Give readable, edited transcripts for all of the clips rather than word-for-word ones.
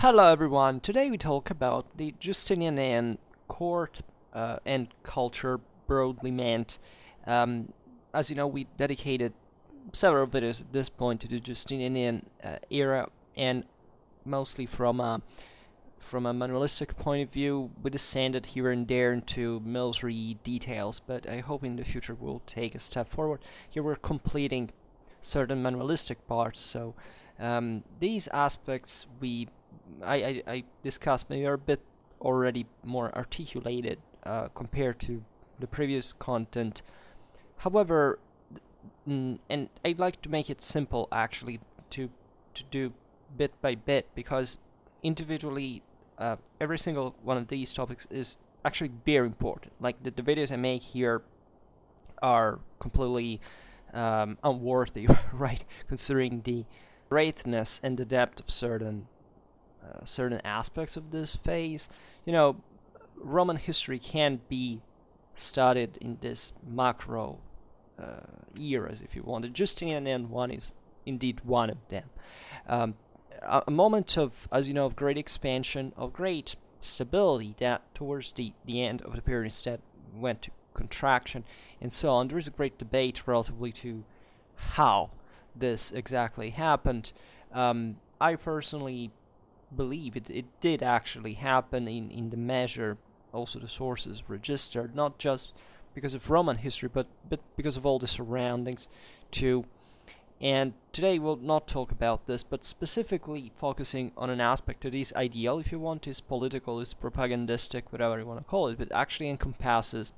Hello everyone, today we talk about the Justinianean court and culture broadly meant. As you know, we dedicated several videos at this point to the Justinianean era, and mostly from a manualistic point of view. We descended here and there into military details, but I hope in the future we'll take a step forward. Here we're completing certain manualistic parts, so these aspects I discussed maybe are a bit already more articulated compared to the previous content. However, and I'd like to make it simple actually to do bit by bit, because individually every single one of these topics is actually very important. Like the videos I make here are completely unworthy, right? Considering the greatness and the depth of certain aspects of this phase. You know, Roman history can be studied in this macro eras, if you want. The Justinian one is indeed one of them. Um, a moment of, as you know, of great expansion, of great stability, that towards the end of the period instead went to contraction and so on. There is a great debate relatively to how this exactly happened. I personally believe it did actually happen in the measure, also the sources registered, not just because of Roman history, but because of all the surroundings too. And today we'll not talk about this, but specifically focusing on an aspect that is ideal, if you want, is political, is propagandistic, whatever you want to call it, but actually encompasses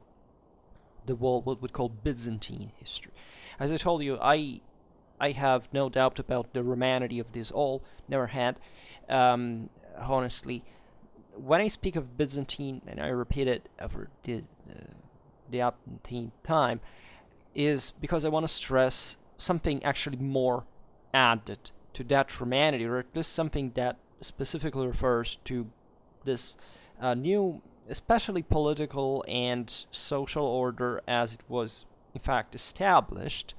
the whole what we call Byzantine history. As I told you, I have no doubt about the romanity of this all, never had. Honestly, when I speak of Byzantine, and I repeat it over the umpteenth time, is because I want to stress something actually more added to that romanity, or at least something that specifically refers to this new, especially political and social order as it was in fact established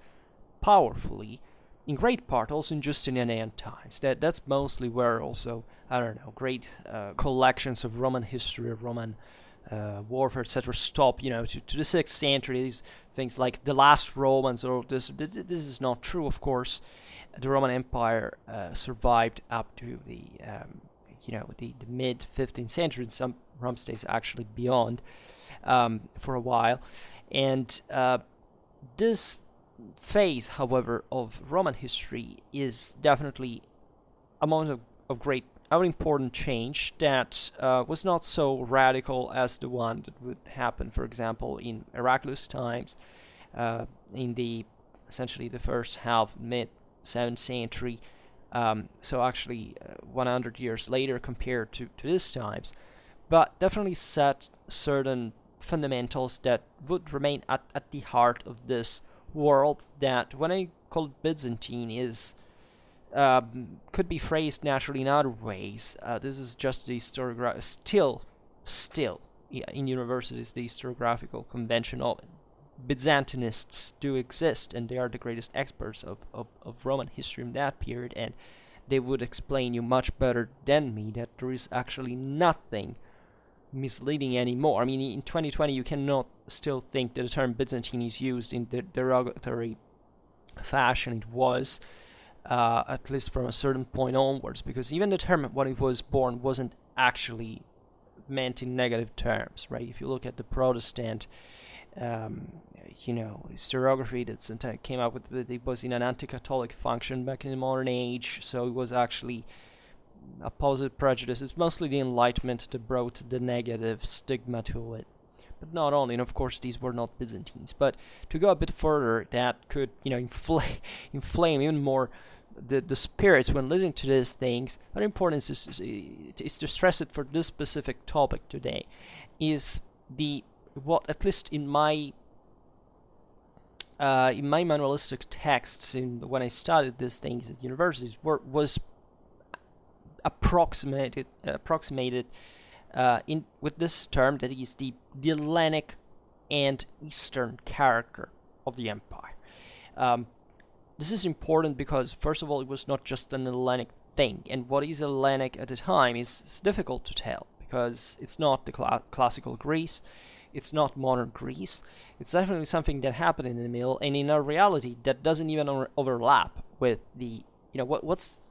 powerfully, in great part also in Justinianean times. That's mostly where also, I don't know, great collections of Roman history, of Roman warfare, etc. stop. You know, to the 6th century. These things like the last Romans, or this is not true, of course. The Roman Empire survived up to the mid 15th century. Some Rome states actually beyond for a while, and this phase, however, of Roman history is definitely a moment of great, important change that was not so radical as the one that would happen, for example, in Heraclius times, in the essentially the first half, mid 7th century. So actually, 100 years later compared to these times, but definitely set certain fundamentals that would remain at the heart of this world that, when I call it Byzantine, is could be phrased naturally in other ways. This is just the still in universities, the historiographical convention of Byzantinists do exist, and they are the greatest experts of Roman history in that period, and they would explain you much better than me that there is actually nothing misleading anymore. I mean, in 2020, you cannot still think that the term Byzantine is used in the derogatory fashion it was, at least from a certain point onwards, because even the term when it was born wasn't actually meant in negative terms, right? If you look at the Protestant, historiography that came up with it was in an anti-Catholic function back in the modern age, so it was actually opposite prejudice. It's mostly the Enlightenment that brought the negative stigma to it. But not only, and of course these were not Byzantines. But to go a bit further, that could, inflame even more the spirits when listening to these things. But important is to stress it for this specific topic today, is what, at least in my manualistic texts, when I studied these things at universities, was approximated with this term, that is the Hellenic and Eastern character of the empire. This is important because, first of all, it was not just an Hellenic thing, and what is Hellenic at the time is difficult to tell, because it's not the classical Greece, it's not modern Greece, it's definitely something that happened in the middle, and in our reality that doesn't even overlap with the, what's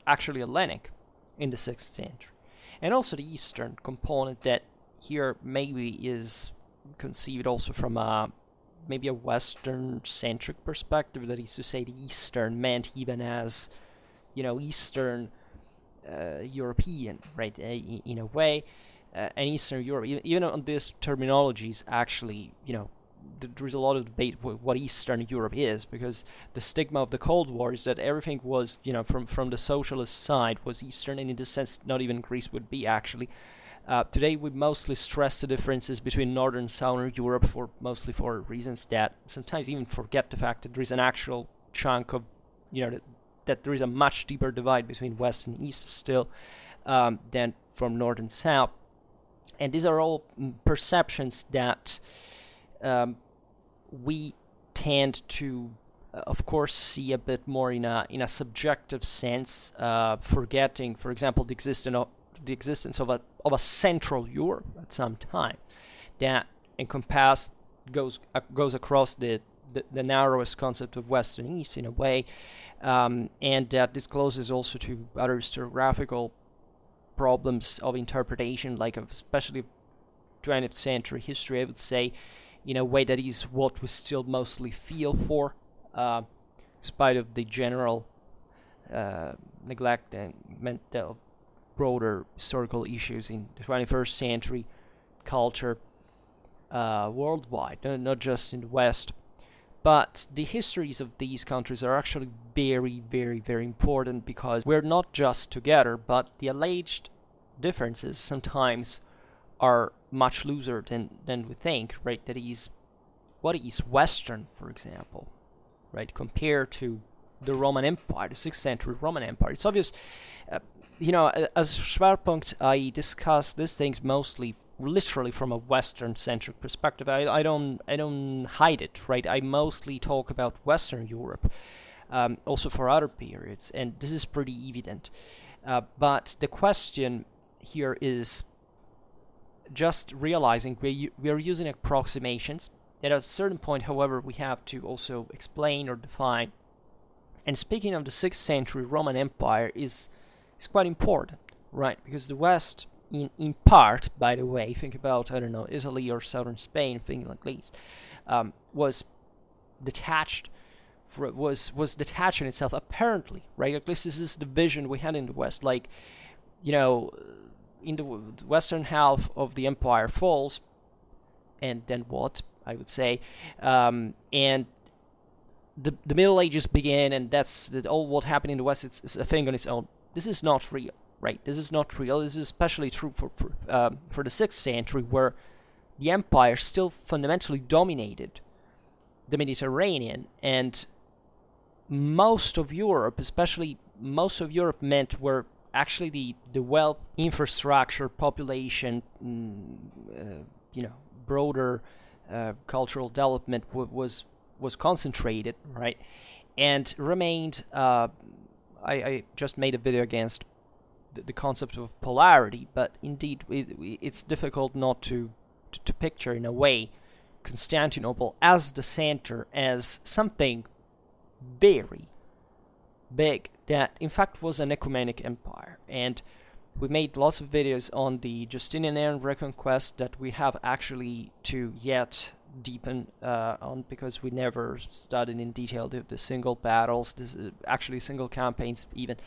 actually Hellenic in the 6th century. And also the Eastern component that here maybe is conceived also from maybe a Western-centric perspective, that is to say the Eastern meant even as, Eastern European, right, in a way, and Eastern Europe, even on these terminologies, actually, there's a lot of debate what Eastern Europe is, because the stigma of the Cold War is that everything was, from the socialist side was Eastern, and in this sense, not even Greece would be, actually. Today, we mostly stress the differences between Northern and Southern Europe, mostly for reasons that sometimes even forget the fact that there is an actual chunk of, that there is a much deeper divide between West and East still than from North and South. And these are all perceptions that we tend to, of course, see a bit more in a subjective sense, forgetting, for example, the existence of a Central Europe at some time that goes across the narrowest concept of West and East in a way, and that discloses also to other historiographical problems of interpretation, like especially 20th century history, I would say, in a way that is what we still mostly feel for, in spite of the general neglect and mental broader historical issues in the 21st century culture worldwide, not just in the West. But the histories of these countries are actually very, very, very important, because we're not just together, but the alleged differences sometimes are much looser than we think, right? That is, what is Western, for example, right, compared to the Roman Empire, the 6th century Roman Empire. It's obvious, as Schwerpunkt, I discuss these things mostly literally from a Western-centric perspective. I don't hide it, right? I mostly talk about Western Europe, also for other periods, and this is pretty evident. But the question here is just realizing we are using approximations. At a certain point, however, we have to also explain or define. And speaking of the 6th century Roman Empire is quite important, right? Because the West, in part, by the way, think about, Italy or southern Spain, things like this, was detached, was detaching itself, apparently, right? At least this is the vision we had in the West. Like, in the western half of the empire falls, and then what, I would say, and the Middle Ages begin, and that's all what happened in the West. It's a thing on its own. This is not real, right? This is not real. This is especially true for the 6th century, where the empire still fundamentally dominated the Mediterranean, and most of Europe, especially most of Europe, meant where actually the wealth, infrastructure, population, broader cultural development was concentrated, right, and remained. I just made a video against the concept of polarity, but indeed it's difficult not to picture, in a way, Constantinople as the center, as something very big that in fact was an ecumenic empire. And we made lots of videos on the Justinianean reconquest that we have actually to yet deepen on, because we never studied in detail the single battles, actually single campaigns even.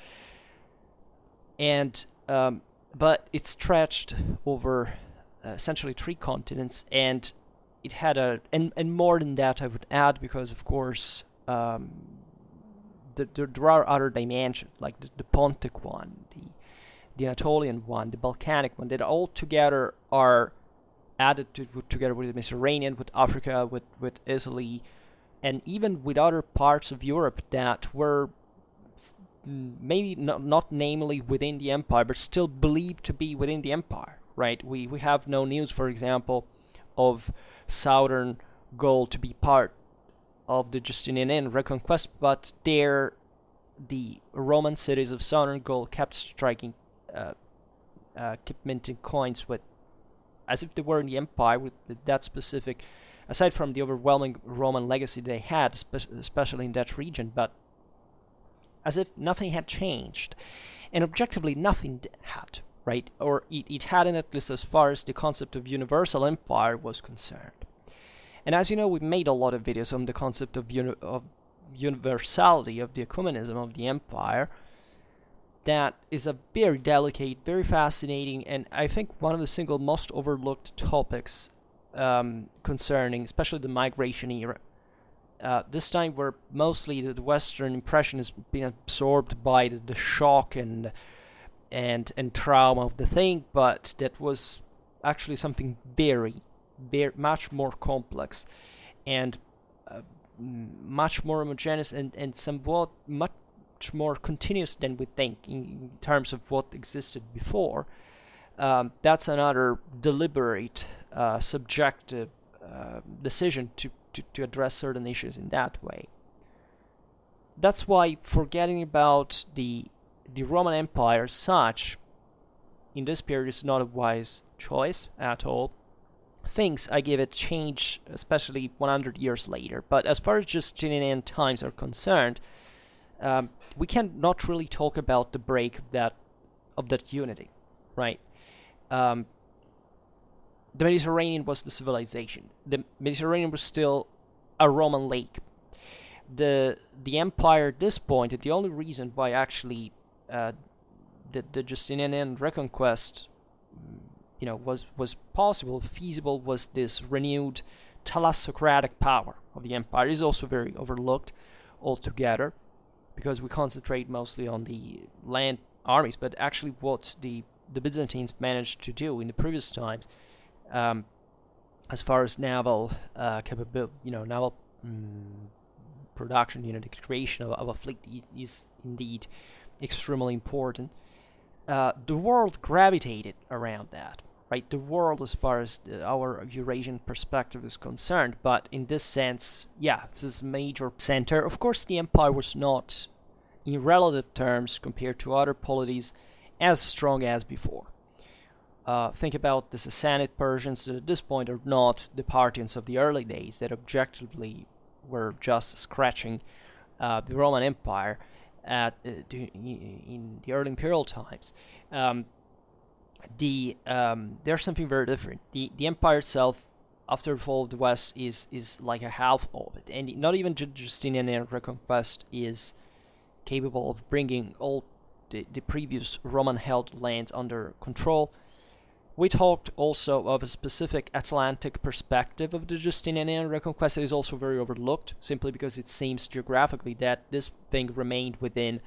And but it stretched over essentially 3 continents, and it had and more than that, I would add, because of course there are other dimensions, like the Pontic one, the Anatolian one, the Balkanic one, that all together are added together with the Mediterranean, with Africa, with Italy, and even with other parts of Europe that were maybe not namely within the empire, but still believed to be within the empire, right? We have no news, for example, of southern Gaul to be part of the Justinianean reconquest, but their the Roman cities of southern Gaul kept kept minting coins with, as if they were in the empire, with that specific, aside from the overwhelming Roman legacy they had, especially in that region, but as if nothing had changed. And objectively, nothing had, right? Or it hadn't, at least as far as the concept of universal empire was concerned. And as you know, we've made a lot of videos on the concept of universality, of the ecumenism of the empire. That is a very delicate, very fascinating, and I think one of the single most overlooked topics concerning, especially the migration era. This time where mostly the Western impression has been absorbed by the shock and trauma of the thing, but that was actually something very much more complex and much more homogeneous and somewhat much more continuous than we think in terms of what existed before. That's another deliberate, subjective decision to address certain issues in that way. That's why forgetting about the Roman Empire as such in this period is not a wise choice at all. Things, I give it, change, especially 100 years later. But as far as Justinian times are concerned, we can not really talk about the break of that unity, right? The Mediterranean was the civilization. The Mediterranean was still a Roman lake. The empire at this point, and the only reason why actually the Justinianean reconquest, was possible, feasible, was this renewed telescopic power of the empire. It is also very overlooked altogether, because we concentrate mostly on the land armies, but actually what the Byzantines managed to do in the previous times, as far as naval capability, naval production, the creation of a fleet is indeed extremely important. The world gravitated around that, right? The world, as far as our Eurasian perspective is concerned, but in this sense, it's this major center. Of course, the empire was not, in relative terms, compared to other polities, as strong as before. Think about the Sassanid Persians that at this point are not the Parthians of the early days that objectively were just scratching the Roman Empire in the early imperial times. There's something very different. The empire itself, after the fall of the West, is like a half of it, and not even Justinian reconquest is capable of bringing all the previous Roman-held lands under control. We talked also of a specific Atlantic perspective of the Justinianean reconquest that is also very overlooked, simply because it seems geographically that this thing remained within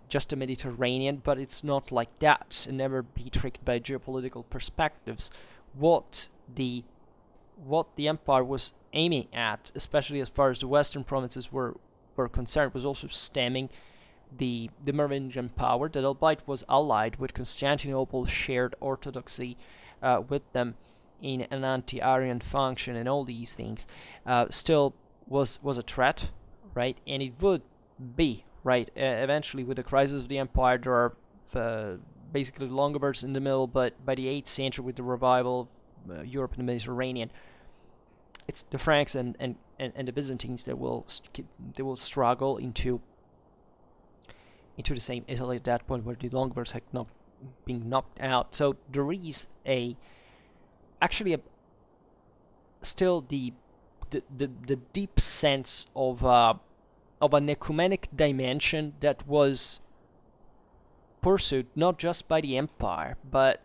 just the Mediterranean, but it's not like that, and never be tricked by geopolitical perspectives. What the empire was aiming at, especially as far as the western provinces were concerned, was also stemming the Merovingian power that, albeit was allied with Constantinople, shared orthodoxy with them in an anti-Arian function and all these things, still was a threat, right? And it would be, right? Eventually, with the crisis of the empire, there are basically Longobards in the middle, but by the 8th century, with the revival of Europe and the Mediterranean, it's the Franks and the Byzantines that will struggle into the same Italy at that point, where the Longobards had not been knocked out. So there is still the deep sense of an ecumenic dimension that was pursued not just by the empire, but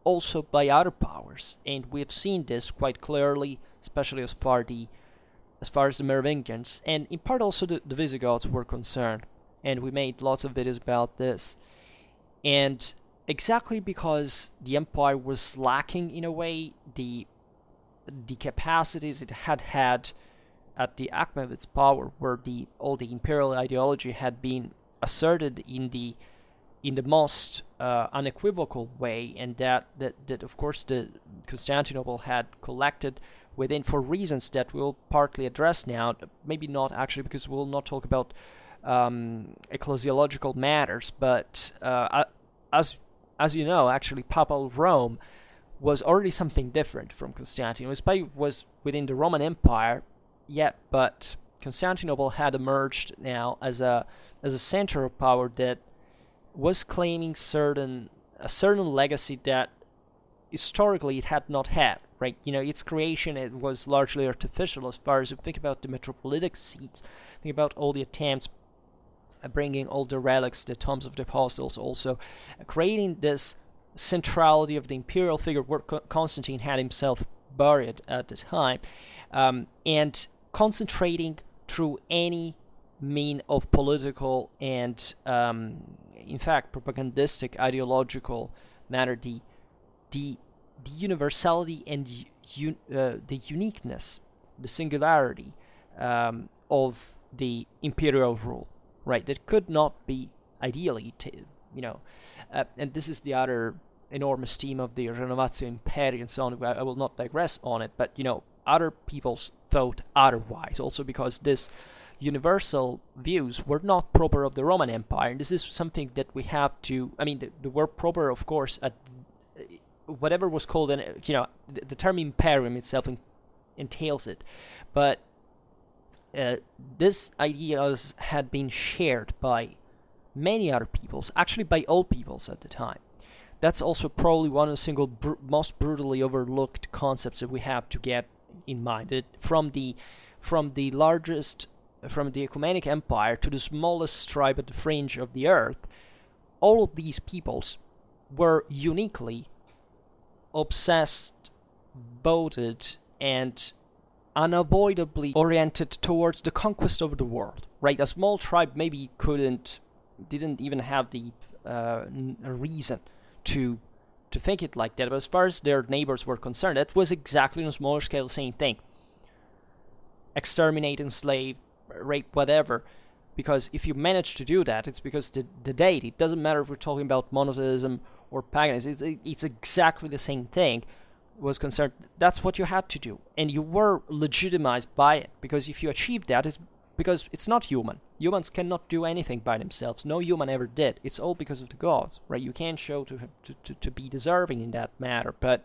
also by other powers, and we have seen this quite clearly, especially as far as the Merovingians, and in part also the Visigoths were concerned. And we made lots of videos about this. And exactly because the empire was lacking, in a way, the capacities it had at the acme of its power, where all the imperial ideology had been asserted in the most unequivocal way, and that of course the Constantinople had collected within, for reasons that we'll partly address now. Maybe not actually, because we'll not talk about ecclesiological matters. But as you know, actually, Papal Rome was already something different from Constantinople. It was within the Roman Empire, yet, but Constantinople had emerged now as a center of power that was claiming a certain legacy that historically it had not had. Right, its creation, it was largely artificial. As far as you think about the metropolitic seats, think about all the attempts at bringing all the relics, the tombs of the apostles, also creating this centrality of the imperial figure where Constantine had himself buried at the time, and concentrating through any mean of political and, in fact, propagandistic, ideological matter, the universality and the uniqueness, the singularity of the imperial rule, right? That could not be ideally, and this is the other enormous theme of the Renovatio Imperii and so on. I will not digress on it, but other peoples thought otherwise, also because this universal views were not proper of the Roman Empire, and this is something that we have to. I mean, the word proper, of course, at whatever was called, the term imperium itself entails it, but this ideas had been shared by many other peoples, actually by all peoples at the time. That's also probably one of the single most brutally overlooked concepts that we have to get in mind. That from the ecumenic empire to the smallest tribe at the fringe of the earth, all of these peoples were uniquely obsessed, devoted, and unavoidably oriented towards the conquest of the world. Right, a small tribe maybe didn't even have the reason to think it like that. But as far as their neighbors were concerned, that was exactly on a smaller scale the same thing. Exterminate, enslave, rape, whatever. Because if you manage to do that, it's because the deity, it doesn't matter if we're talking about monotheism or paganism, it's exactly the same thing, was concerned. That's what you had to do. And you were legitimized by it. Because if you achieve that, it's because it's not human. Humans cannot do anything by themselves. No human ever did. It's all because of the gods, right? You can't show to be deserving in that matter. But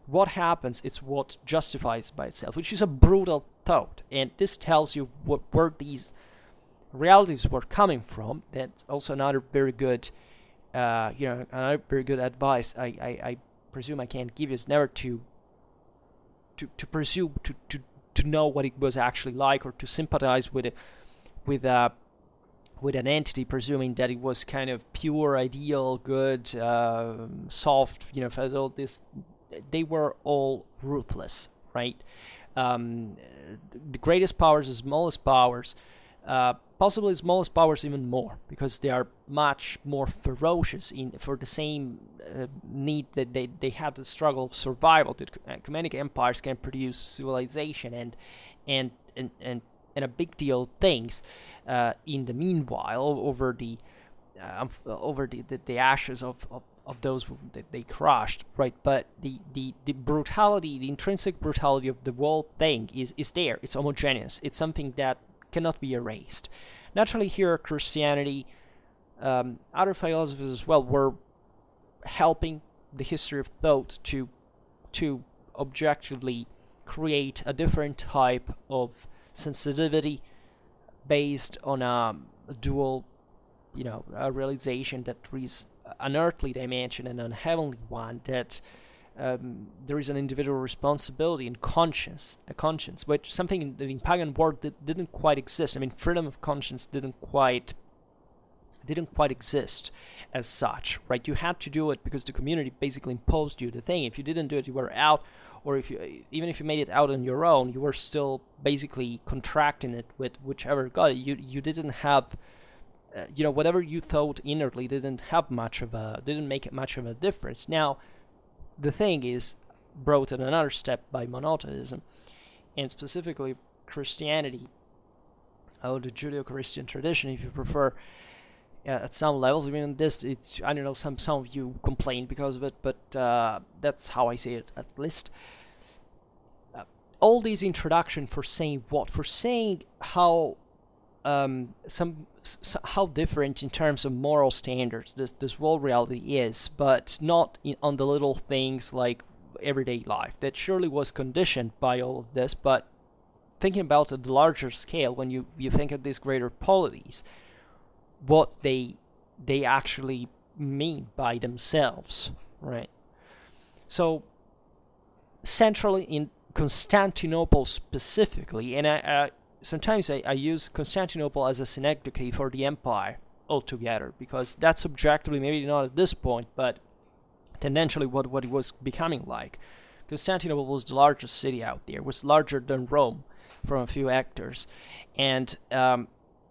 what happens, it's what justifies by itself, which is a brutal thought. And this tells you where these realities were coming from. That's also another very good, another very good advice I presume I can't give you is never to presume to know what it was actually like, or to sympathize with an entity, presuming that it was kind of pure, ideal, good, soft. All this, they were all ruthless, right? The greatest powers, the smallest powers, possibly the smallest powers even more, because they are much more ferocious for the same need that they had the struggle of survival. The ecumenic empires can produce civilization and a big deal of things in the meanwhile over the ashes of those that they crushed, right? But the brutality, the intrinsic brutality of the whole thing is there. It's homogeneous. It's something that cannot be erased. Naturally, here Christianity, other philosophies as well, were helping the history of thought to objectively create a different type of sensitivity based on a dual, a realization that there is an earthly dimension and a heavenly one, that there is an individual responsibility and a conscience, which something in pagan world that didn't quite exist. I mean, freedom of conscience didn't quite exist as such, right? You had to do it because the community basically imposed you the thing. If you didn't do it, you were out, or even if you made it out on your own, you were still basically contracting it with whichever god. You didn't have, whatever you thought inwardly didn't make it much of a difference. Now, the thing is brought in another step by monotheism, and specifically Christianity, or the Judeo-Christian tradition, if you prefer. At some levels, even this, I don't know, some of you complain because of it, but that's how I see it, at least. All these introduction for saying what? For saying how how different in terms of moral standards this world reality is, but not on the little things like everyday life. That surely was conditioned by all of this, but thinking about at the larger scale, when you think of these greater polities, what they actually mean by themselves, right? So centrally in Constantinople specifically, and I sometimes I use Constantinople as a synecdoche for the empire altogether, because that's objectively maybe not at this point, but tendentially what it was becoming like. Constantinople was the largest city out there, was larger than Rome from a few hectares, and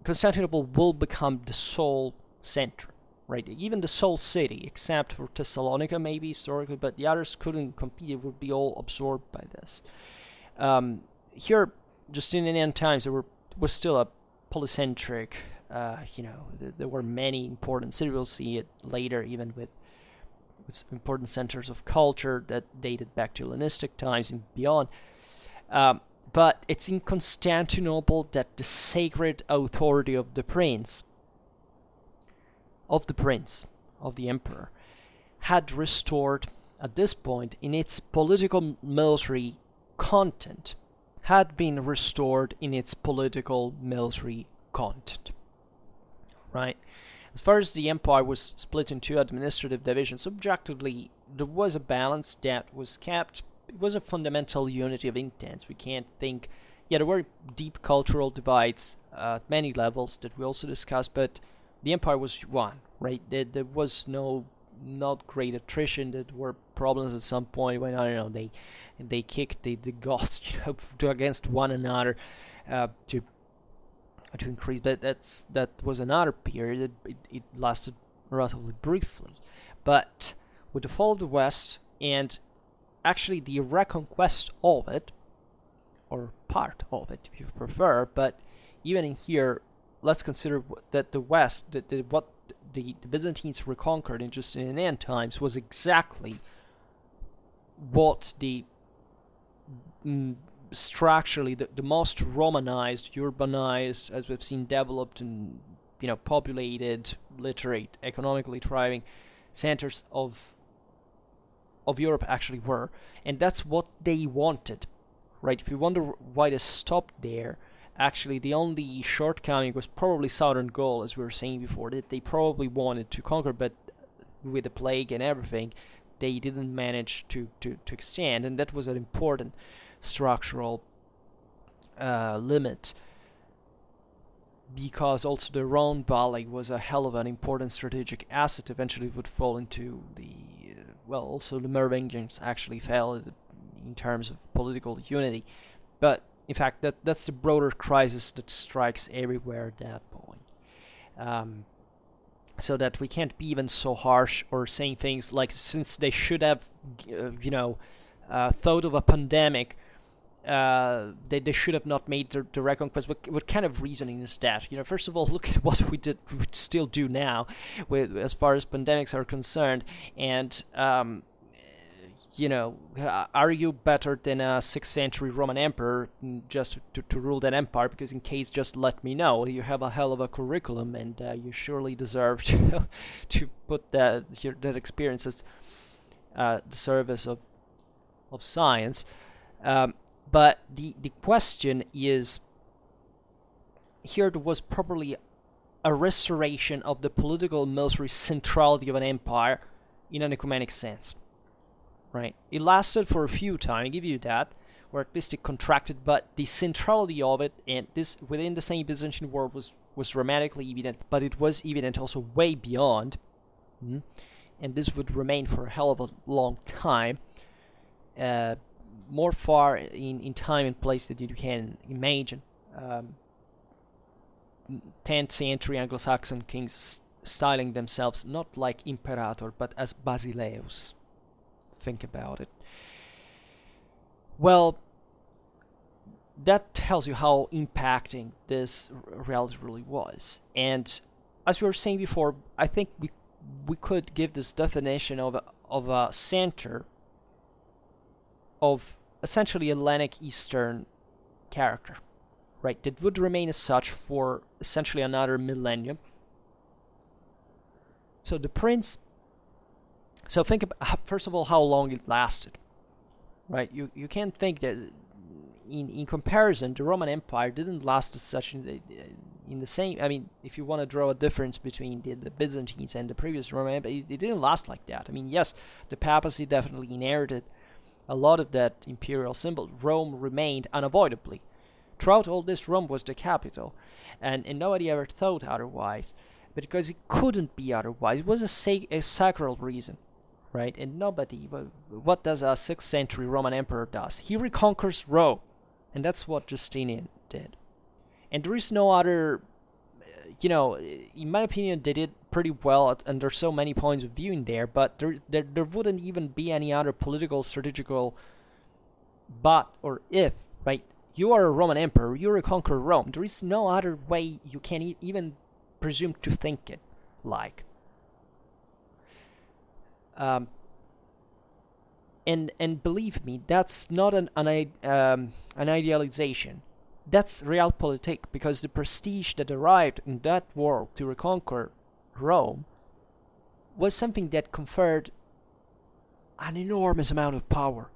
Constantinople will become the sole center, right? Even the sole city, except for Thessalonica maybe historically, but the others couldn't compete. It would be all absorbed by this. Here, Justinian times, there was still a polycentric, there were many important cities. We'll see it later, even with important centers of culture that dated back to Hellenistic times and beyond. But it's in Constantinople that the sacred authority of the emperor, had restored at this point in its political military content, right? As far as the empire was split into administrative divisions, objectively, there was a balance that was kept. It was a fundamental unity of intents. We can't think... Yeah, there were deep cultural divides at many levels that we also discussed, but the empire was one, right? There was not great attrition. There were problems at some point when, I don't know, they kicked the Goths against one another to increase, but that was another period. It lasted relatively briefly. But with the fall of the West and actually the reconquest of it, or part of it if you prefer, but even in here, let's consider that the West, what the Byzantines reconquered in Justinian times was exactly what the structurally the most Romanized, urbanized, as we've seen, developed and populated, literate, economically thriving centers of Europe actually were, and that's what they wanted, right? If you wonder why they stopped there, actually the only shortcoming was probably southern Gaul, as we were saying before, that they probably wanted to conquer, but with the plague and everything, they didn't manage to extend, and that was an important structural limit, because also the Rhone Valley was a hell of an important strategic asset. Eventually it would fall into also the Merovingians actually fell in terms of political unity, but in fact that's the broader crisis that strikes everywhere at that point. So that we can't be even so harsh or saying things like, since they should have thought of a pandemic, they should have not made the reconquest. What kind of reasoning is that? First of all, look at what we still do now, as far as pandemics are concerned, and are you better than a 6th century Roman emperor just to rule that empire? Because in case, just let me know. You have a hell of a curriculum, and you surely deserve to put that experience as the service of science. But the question is, here there was probably a restoration of the political and military centrality of an empire in an ecumenic sense, right? It lasted for a few times, I give you that, or at least it contracted, but the centrality of it, and this within the same Byzantine world, was dramatically evident, but it was evident also way beyond, and this would remain for a hell of a long time, more far in time and place than you can imagine. 10th century Anglo-Saxon kings styling themselves not like imperator but as basileus. Think about it. Well, that tells you how impacting this reality really was. And as we were saying before, I think we could give this definition of a center of essentially Hellenic Eastern character, right? That would remain as such for essentially another millennium. So the prince. So think about, first of all, how long it lasted, right? You can't think that in comparison, the Roman Empire didn't last as such in the same. I mean, if you want to draw a difference between the Byzantines and the previous Roman Empire, it didn't last like that. I mean, yes, the papacy definitely inherited a lot of that imperial symbol. Rome remained unavoidably. Throughout all this, Rome was the capital, and nobody ever thought otherwise. But because it couldn't be otherwise, it was a sacral reason, right? And nobody, what does a 6th century Roman emperor does? He reconquers Rome, and that's what Justinian did. And there is no other, in my opinion, they did pretty well, and there's so many points of view in there, but there wouldn't even be any other political, strategical but or if, right? You are a Roman emperor, you reconquer Rome. There is no other way you can even presume to think it like. And believe me, that's not an idealization. That's realpolitik, because the prestige that arrived in that world to reconquer Rome was something that conferred an enormous amount of power.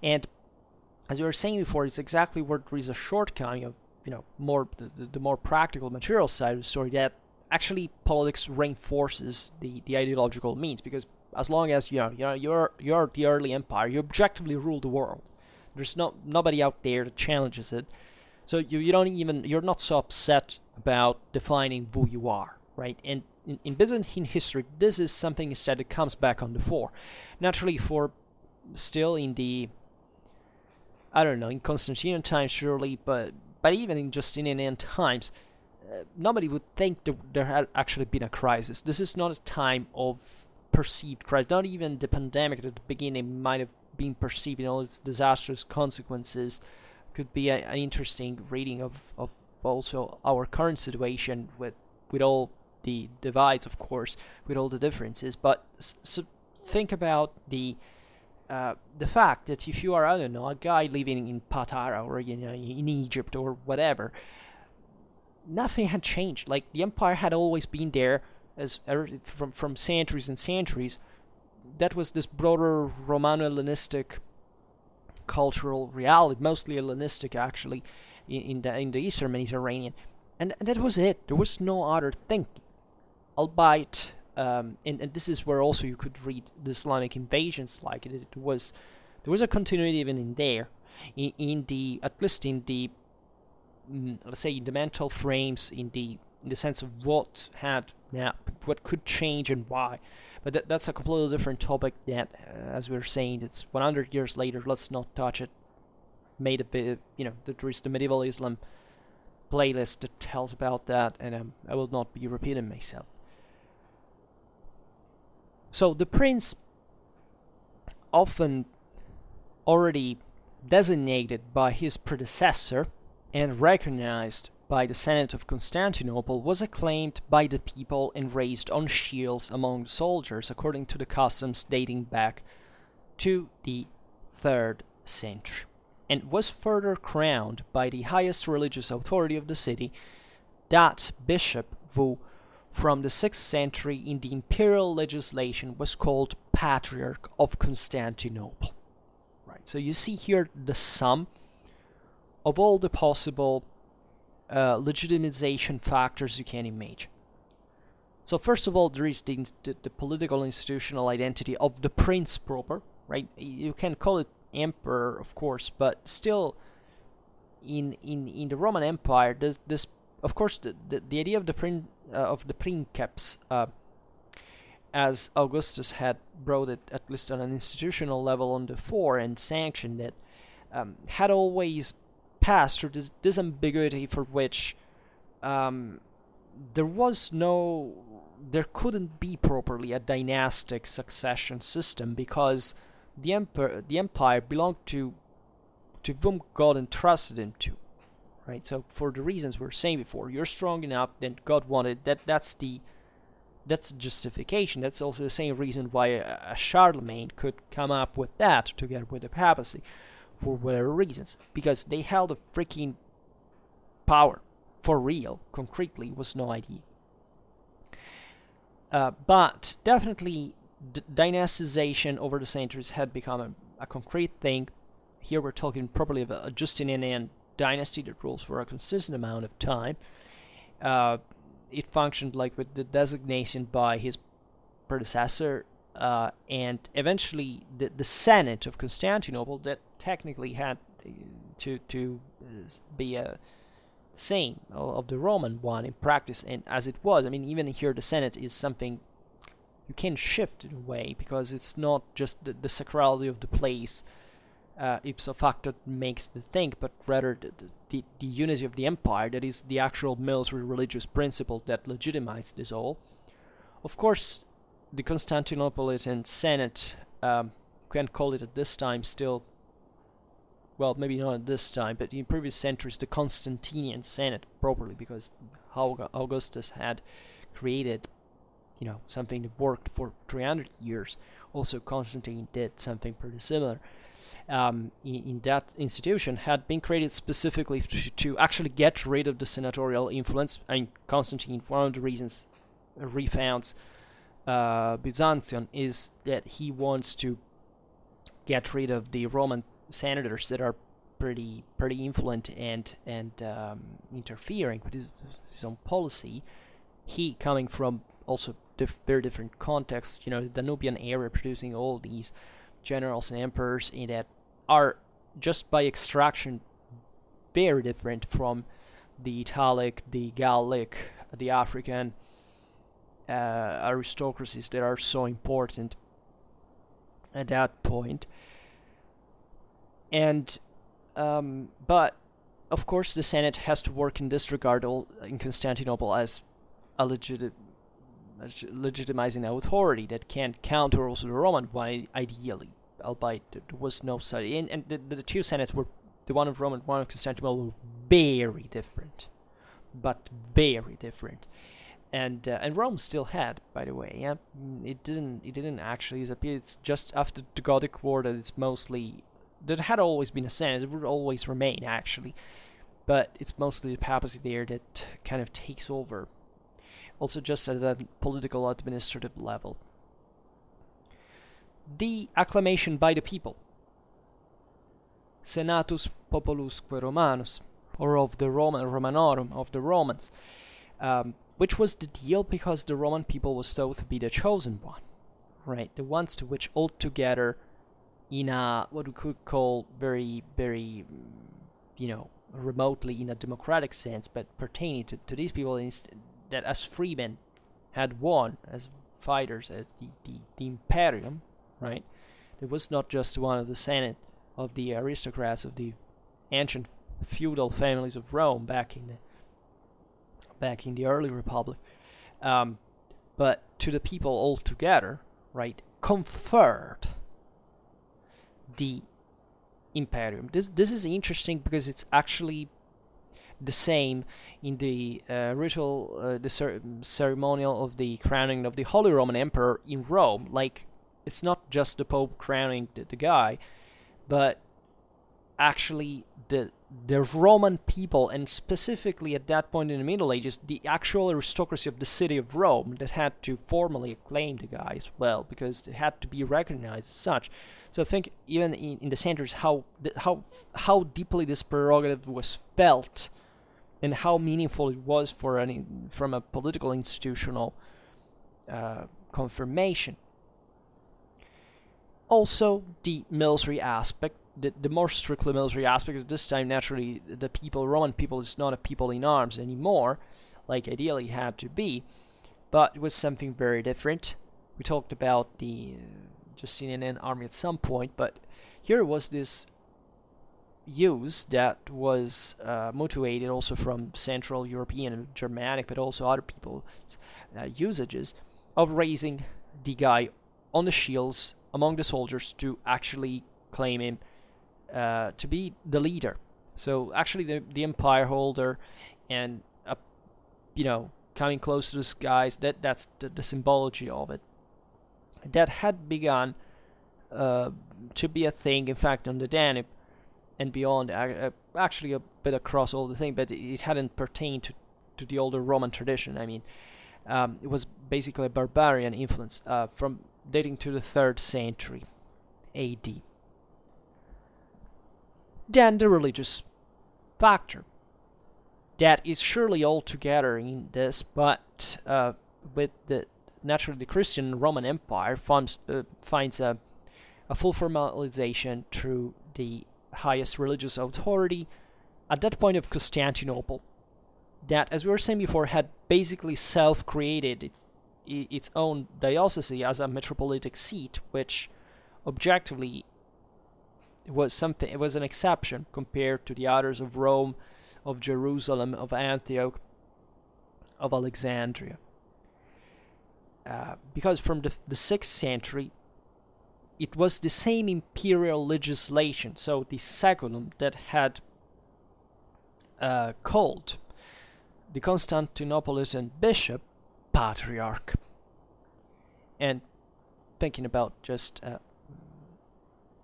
And as we were saying before, it's exactly where there is a shortcoming of more the more practical material side of the story, that actually politics reinforces the ideological means, because as long as you're the early empire, you objectively rule the world. There's nobody out there that challenges it, so you're not so upset about defining who you are, right? And in Byzantine history, this is something instead that comes back on the fore. Naturally, for still in the in Constantinian times surely, but even in Justinianean times, nobody would think that there had actually been a crisis. This is not a time of perceived crisis. Not even the pandemic at the beginning might have been perceived in all its disastrous consequences. Could be an interesting reading of also our current situation with all the divides, of course, with all the differences. But so think about the fact that if you are, a guy living in Patara or in Egypt or whatever, nothing had changed. Like, the empire had always been there as from centuries and centuries. That was this broader Romano-Hellenistic cultural reality, mostly Hellenistic actually, in the Eastern Mediterranean, and that was it. There was no other thinking, albeit. And this is where also you could read the Islamic invasions like it. There was a continuity even in there, at least in the let's say in the mental frames, in the sense of what could change and why. But that's a completely different topic that, as we were saying, it's 100 years later. Let's not touch it. Made a bit, there is the medieval Islam playlist that tells about that, and I will not be repeating myself. So the prince, often already designated by his predecessor and recognized by the Senate of Constantinople, was acclaimed by the people and raised on shields among the soldiers, according to the customs dating back to the 3rd century, and was further crowned by the highest religious authority of the city, that bishop who, from the 6th century in the imperial legislation, was called Patriarch of Constantinople. Right. So you see here the sum of all the possible legitimization factors you can imagine. So first of all, there is the political institutional identity of the prince proper, right? You can call it emperor, of course, but still, in the Roman Empire, this of course the idea of the princeps, as Augustus had brought it at least on an institutional level on the fore and sanctioned it, had always passed through this ambiguity for which there couldn't be properly a dynastic succession system, because the empire belonged to whom God entrusted him to, right? So for the reasons we were saying before, you're strong enough, then God wanted that. That's justification. That's also the same reason why a Charlemagne could come up with that together with the papacy, for whatever reasons, because they held a freaking power for real, concretely, was no idea. But definitely, dynastization over the centuries had become a concrete thing. Here we're talking probably of a Justinianean dynasty that rules for a consistent amount of time. It functioned like with the designation by his predecessor, and eventually the Senate of Constantinople, that technically had to be a same of the Roman one in practice, and as it was, I mean, even here the Senate is something you can shift in a way, because it's not just the sacrality of the place ipso facto makes the thing, but rather the unity of the empire, that is the actual military religious principle that legitimized this all. Of course, the Constantinopolitan Senate, can call it at this time still, well, maybe not at this time, but in previous centuries, the Constantinian Senate, properly, because Augustus had created, something that worked for 300 years. Also, Constantine did something pretty similar. In that institution had been created specifically to actually get rid of the senatorial influence. I mean, Constantine, one of the reasons refounds Byzantium is that he wants to get rid of the Roman senators that are pretty influent and interfering with his own policy. He, coming from also very different context, the Danubian area, producing all these generals and emperors in that are just by extraction very different from the Italic, the Gallic, the African aristocracies that are so important at that point. And but of course the Senate has to work in this regard in Constantinople as a legitimizing authority that can counter also the Roman one, ideally, albeit there was no such. And the two Senates were, the one of Rome and one of Constantinople, were very different, but very different. And Rome still had, by the way, yeah, it didn't actually disappear. It's just after the Gothic War that it's mostly, that had always been a Senate. It would always remain, actually, but it's mostly the papacy there that kind of takes over. Also, just at that political administrative level. The acclamation by the people, Senatus Populusque Romanus, or of the Romanorum, of the Romans, which was the deal because the Roman people was thought to be the chosen one, right? The ones to which all together, in a what we could call very, very, remotely in a democratic sense, but pertaining to these people that as freemen had won, as fighters, as the Imperium, right? There was not just one of the Senate of the aristocrats of the ancient feudal families of Rome back in the early Republic, but to the people all together, right, conferred the Imperium. This is interesting because it's actually the same in the ritual, the ceremonial of the crowning of the Holy Roman Emperor in Rome. Like, it's not just the Pope crowning the guy, but actually the Roman people, and specifically at that point in the Middle Ages, the actual aristocracy of the city of Rome that had to formally acclaim the guy as well, because it had to be recognized as such. So I think even in the centuries, how deeply this prerogative was felt, and how meaningful it was from a political institutional confirmation. Also, the military aspect, the more strictly military aspect. At this time, naturally, the Roman people, is not a people in arms anymore, like ideally had to be, but it was something very different. We talked about the Justinian army at some point, but here was this use that was motivated also from Central European and Germanic, but also other people's usages of raising the guy on the shields among the soldiers to actually claim him to be the leader. So actually the empire holder, and coming close to the skies, that's the symbology of it. That had begun to be a thing, in fact, on the Danube and beyond, actually a bit across all the thing, but it hadn't pertained to the older Roman tradition. I mean, it was basically a barbarian influence from dating to the 3rd century AD. Then the religious factor. That is surely all together in this, but with naturally the Christian Roman Empire finds a full formalization through the highest religious authority at that point of Constantinople, that, as we were saying before, had basically self-created its own diocese as a metropolitic seat, which objectively was something. It was an exception compared to the others of Rome, of Jerusalem, of Antioch, of Alexandria. Because from the 6th century, it was the same imperial legislation, so the Sagunum, that had called the Constantinopolitan bishop patriarch. And thinking about just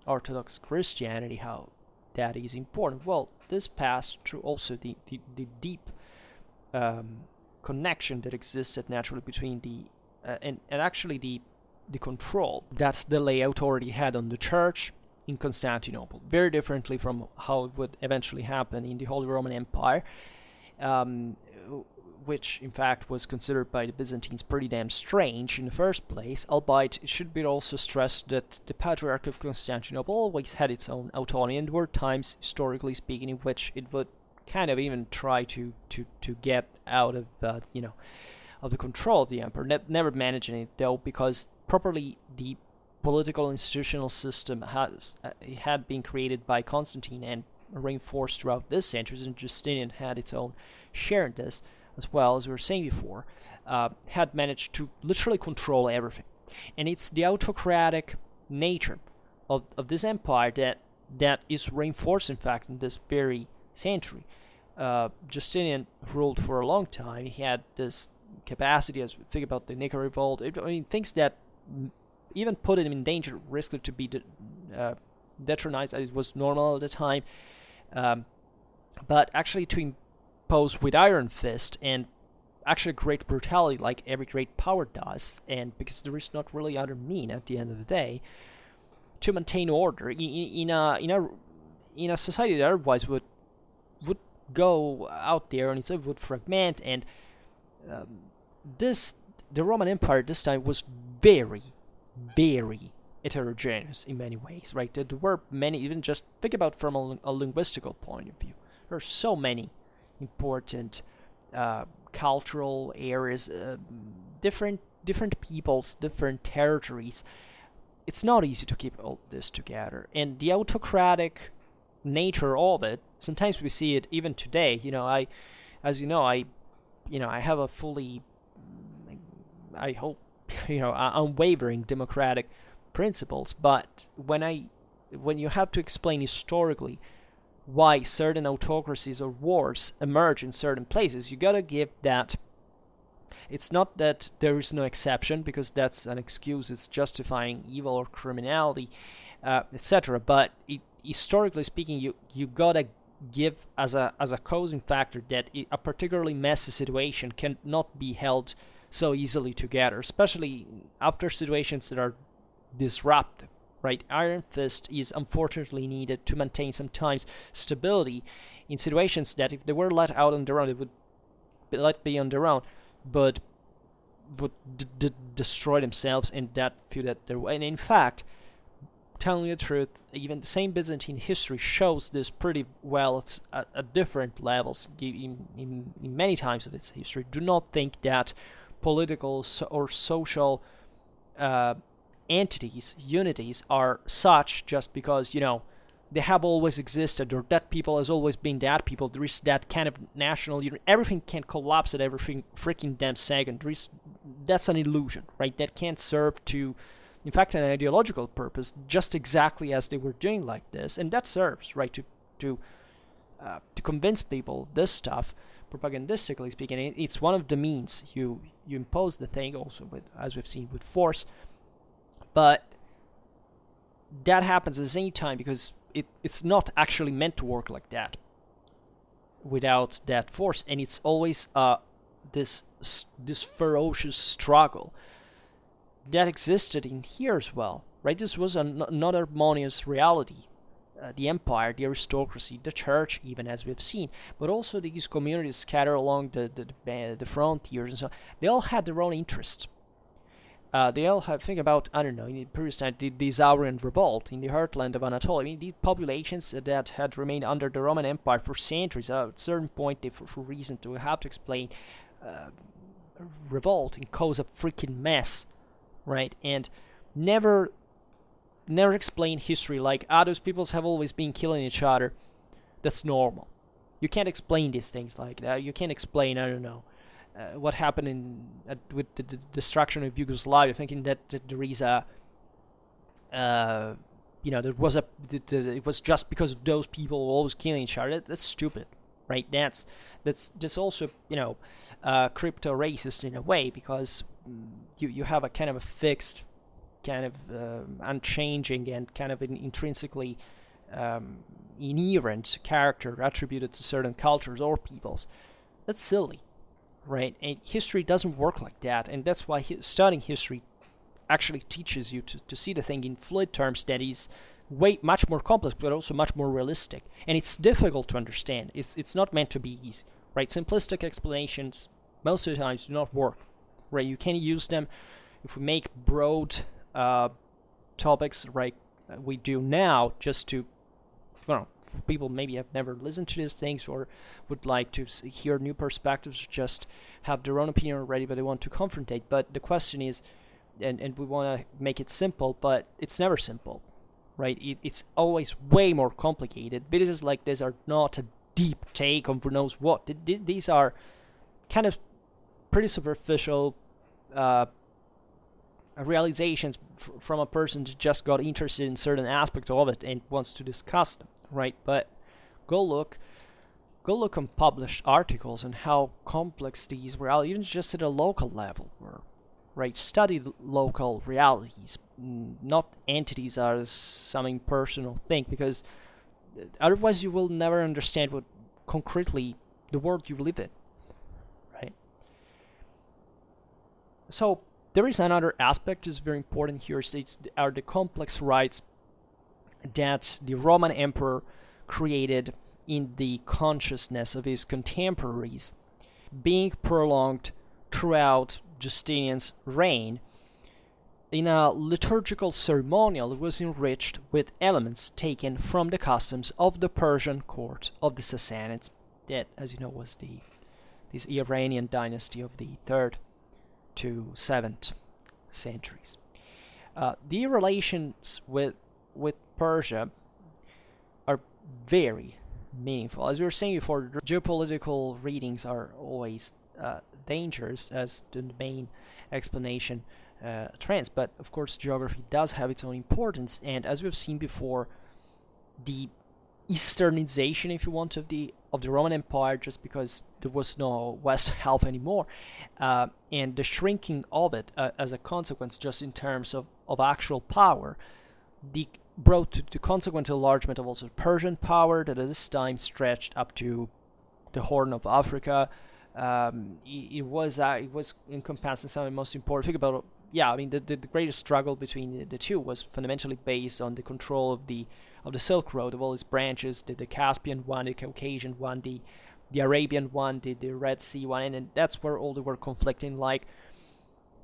Orthodox Christianity, how that is important. Well, this passed through also the deep connection that existed naturally between the and actually the control that the lay authority had on the church in Constantinople, very differently from how it would eventually happen in the Holy Roman Empire, which in fact was considered by the Byzantines pretty damn strange in the first place, albeit it should be also stressed that the Patriarch of Constantinople always had its own autonomy, and there were times, historically speaking, in which it would kind of even try to get out of of the control of the emperor, never managing it though, because properly the political institutional system had been created by Constantine and reinforced throughout this centuries, and Justinian had its own share in this, as well, as we were saying before, had managed to literally control everything. And it's the autocratic nature of this empire that is reinforced, in fact, in this very century. Justinian ruled for a long time. He had this capacity, as we think about the Nicene Revolt, things that even put him in danger, risked to be detronized, as it was normal at the time, but actually to impose with iron fist and actually great brutality, like every great power does, and because there is not really other mean at the end of the day, to maintain order in a society that otherwise would go out there and itself would fragment. And the Roman Empire this time was very, very heterogeneous in many ways, right? There were many, even just think about from a linguistical point of view. There are so many important cultural areas, different peoples, different territories. It's not easy to keep all this together, and the autocratic nature of it. Sometimes we see it even today. I have a fully, I hope, unwavering democratic principles. But when you have to explain historically why certain autocracies or wars emerge in certain places, you gotta give that. It's not that there is no exception, because that's an excuse. It's justifying evil or criminality, etc. But historically speaking, you gotta give as a causing factor that a particularly messy situation cannot be held so easily together, especially after situations that are disruptive. Right, iron fist is unfortunately needed to maintain sometimes stability in situations that, if they were let out on their own, they would let be on their own, but would destroy themselves in that few that there were. And in fact, telling the truth, even the same Byzantine history shows this pretty well at different levels in many times of its history. Do not think that political or social entities, unities, are such just because, they have always existed, or that people has always been that people. There is that kind of national unity. Everything can collapse at every freaking damn second. That's an illusion, right? That can't serve to, in fact, an ideological purpose, just exactly as they were doing like this. And that serves, right, to convince people this stuff, propagandistically speaking. It's one of the means you impose the thing, also with, as we've seen, with force. But that happens at the same time because it's not actually meant to work like that without that force, and it's always this ferocious struggle that existed in here as well, right? This was not harmonious reality. The empire, the aristocracy, the church, even as we've seen, but also these communities scattered along the frontiers and so on, they all had their own interests. They all have, think about, I don't know, in the previous time, the Zaurian revolt in the heartland of Anatolia. I mean, the populations that had remained under the Roman Empire for centuries, at a certain point, they, for reason to have to explain, revolt and cause a freaking mess, right? And never explain history like, those peoples have always been killing each other. That's normal. You can't explain these things like that. You can't explain, I don't know, what happened with the destruction of Yugoslavia, thinking that there is a, there was it was just because of those people always killing each other. That's stupid, right? That's also, crypto racist in a way, because you have a kind of a fixed, kind of unchanging and kind of an intrinsically inherent character attributed to certain cultures or peoples. That's silly, right? And history doesn't work like that, and that's why studying history actually teaches you to see the thing in fluid terms that is much more complex, but also much more realistic. And it's difficult to understand. It's not meant to be easy, right? Simplistic explanations most of the times do not work, right? You can use them if we make broad topics, right? We do now, just to, people maybe have never listened to these things or would like to hear new perspectives, just have their own opinion already, but they want to confrontate. But the question is, and we want to make it simple, but it's never simple, right? It's always way more complicated. Videos like this are not a deep take on who knows what. These are kind of pretty superficial realizations from a person that just got interested in certain aspects of it and wants to discuss them, right? But go look on published articles and how complex these realities, even just at a local level, were, right? Study local realities, not entities as some impersonal thing, because otherwise you will never understand what concretely the world you live in, right? So there is another aspect that's very important here, are the complex rights that the Roman emperor created in the consciousness of his contemporaries, being prolonged throughout Justinian's reign in a liturgical ceremonial that was enriched with elements taken from the customs of the Persian court of the Sassanids, that, as you know, was this Iranian dynasty of the 3rd to 7th centuries. The relations with Persia are very meaningful. As we were saying before, geopolitical readings are always dangerous as the main explanation trends, but of course geography does have its own importance, and as we've seen before, the Easternization, if you want, of the Roman Empire, just because there was no west half anymore, and the shrinking of it as a consequence, just in terms of actual power, brought to the consequent enlargement of also Persian power that at this time stretched up to the Horn of Africa. It was encompassing some of the most important. Think about, the greatest struggle between the two was fundamentally based on the control of the Silk Road, of all its branches, the Caspian one, the Caucasian one, the Arabian one, the Red Sea one, and that's where all they were conflicting. Like,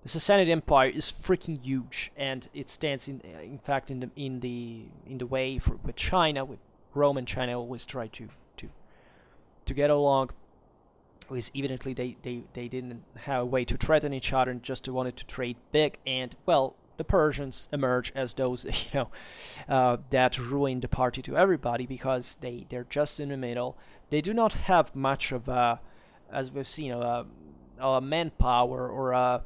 the Sassanid Empire is freaking huge, and it stands in fact in the way with China, with Rome and China always try to get along. Because evidently they didn't have a way to threaten each other and just wanted to trade big, and well, the Persians emerge as those that ruin the party to everybody, because they're just in the middle. They do not have much of a, as we've seen, a manpower or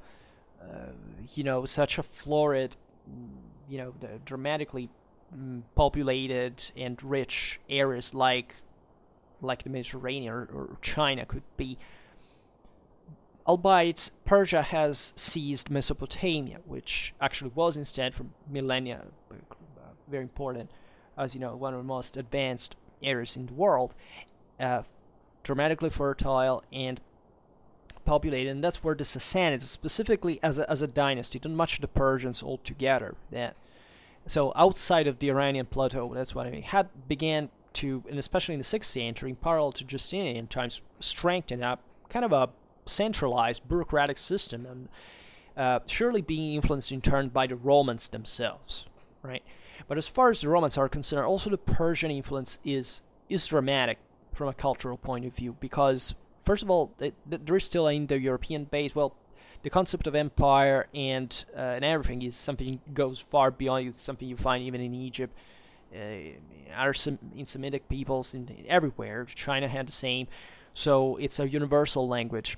such a florid, dramatically populated and rich areas like the Mediterranean or China could be. Albeit Persia has seized Mesopotamia, which actually was instead for millennia very important as you know, one of the most advanced areas in the world, uh, dramatically fertile and populated, and that's where the Sassanids, specifically as a dynasty, don't match the Persians altogether. So outside of the Iranian plateau, that's what I mean, had began to, and especially in the 6th century, in parallel to Justinian times, strengthen up kind of a centralized bureaucratic system, and surely being influenced in turn by the Romans themselves, right? But as far as the Romans are concerned, also the Persian influence is dramatic from a cultural point of view, because first of all, there is still an Indo-European base. Well, the concept of empire and everything is something that goes far beyond. It's something you find even in Egypt, in Semitic peoples, everywhere. China had the same, so it's a universal language.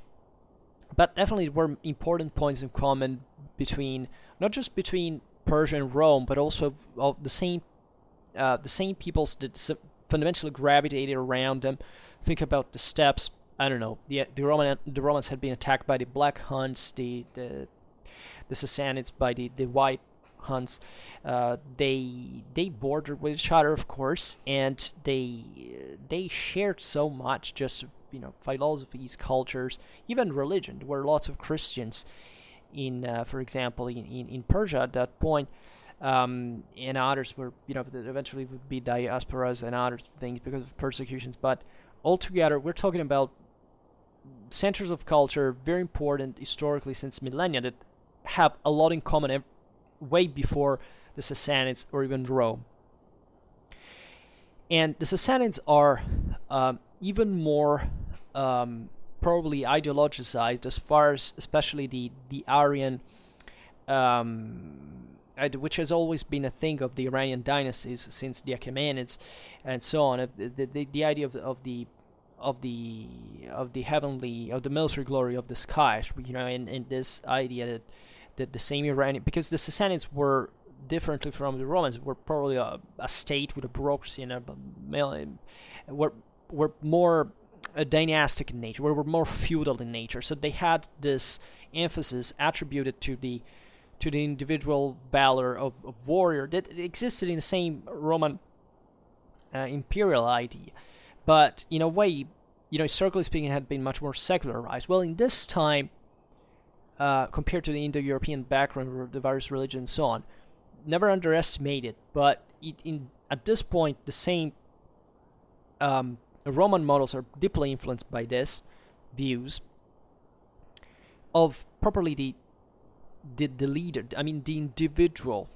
But definitely there were important points in common between, not just between Persia and Rome, but also of the same peoples that fundamentally gravitated around them. Think about the steppes. I don't know. The Romans had been attacked by the Black Huns, the Sassanids by the White Huns. They bordered with each other, of course, and they shared so much, just philosophies, cultures, even religion. There were lots of Christians for example, in Persia at that point. And others were, eventually would be diasporas and other things because of persecutions. But altogether, we're talking about centers of culture, very important historically since millennia, that have a lot in common way before the Sassanids or even Rome. And the Sassanids are even more probably ideologicized, as far as especially the Aryan, which has always been a thing of the Iranian dynasties since the Achaemenids and so on. The idea of the heavenly, of the military glory of the skies, and this idea that the same Iranian, because the Sassanids were differently from the Romans, were probably a state with a bureaucracy and were more dynastic in nature, were more feudal in nature. So they had this emphasis attributed to the individual valor of warrior that existed in the same Roman imperial idea, but in a way, historically speaking, it had been much more secularized. Well, in this time, compared to the Indo-European background of the various religions and so on, never underestimate it, but at this point, the same Roman models are deeply influenced by this views of properly the leader, the individual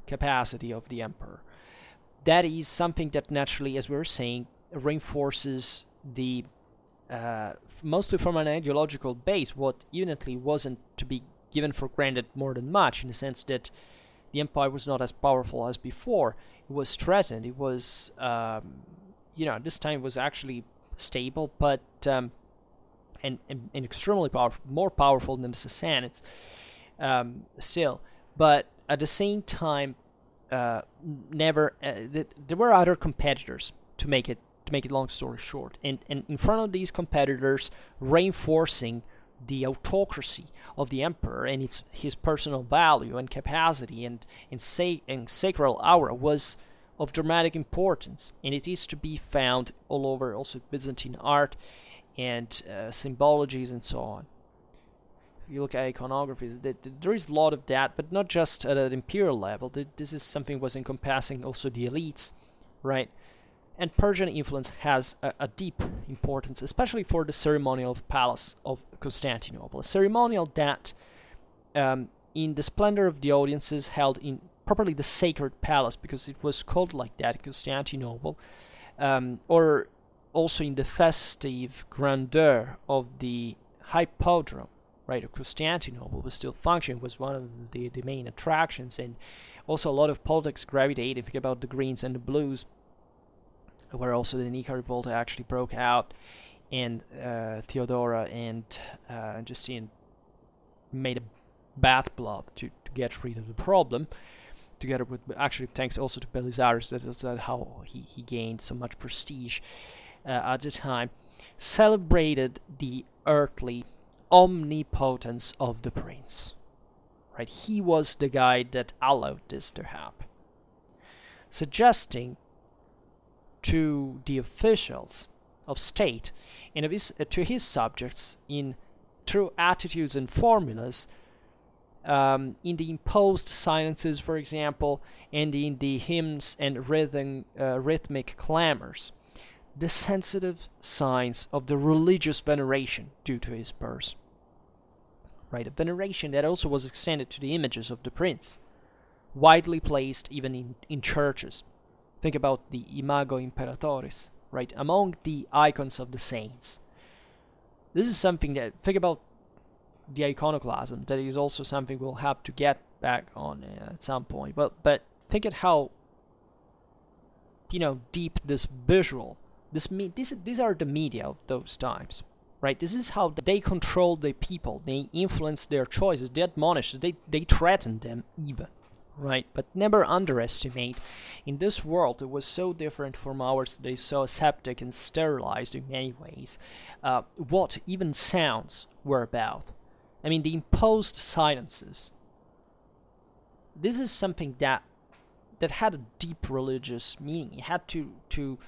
capacity of the emperor. That is something that naturally, as we were saying, reinforces the mostly from an ideological base, what evidently wasn't to be given for granted more than much, in the sense that the empire was not as powerful as before. It was threatened. It was, this time it was actually stable, but and extremely powerful, more powerful than the Sassanids. Still, but at the same time, there were other competitors, to make it long story short, and in front of these competitors, reinforcing the autocracy of the emperor and his personal value and capacity and sacral aura was of dramatic importance, and it is to be found all over also Byzantine art and symbologies and so on. If you look at iconographies, there is a lot of that, but not just at an imperial level. This is something was encompassing also the elites, right? And Persian influence has a deep importance, especially for the ceremonial palace of Constantinople, a ceremonial that, in the splendor of the audiences held in properly the sacred palace, because it was called like that, Constantinople, or also in the festive grandeur of the Hippodrome, right, of Constantinople, was still functioning, was one of the main attractions, and also a lot of politics gravitated. Think about the Greens and the Blues, where also the Nika revolt actually broke out, and Theodora and Justine made a bath blood to get rid of the problem, together with, actually thanks also to Belisarius, that is how he gained so much prestige at the time, celebrated the earthly omnipotence of the prince. Right, he was the guy that allowed this to happen. suggesting to the officials of state and to his subjects through attitudes and formulas, in the imposed silences, for example, and in the hymns and rhythmic clamors, the sensitive signs of the religious veneration due to his person. Right, a veneration that also was extended to the images of the prince, widely placed even in churches. Think about the imago imperatoris, right, among the icons of the saints. This is something that, think about the iconoclasm, that is also something we'll have to get back on at some point. But think at how, deep this visual, these are the media of those times, right? This is how they control the people, they influence their choices, they admonish, they threaten them even, right? But never underestimate, in this world it was so different from ours, they so aseptic and sterilized in many ways, what even sounds were about. I mean, the imposed silences. This is something that had a deep religious meaning. It had to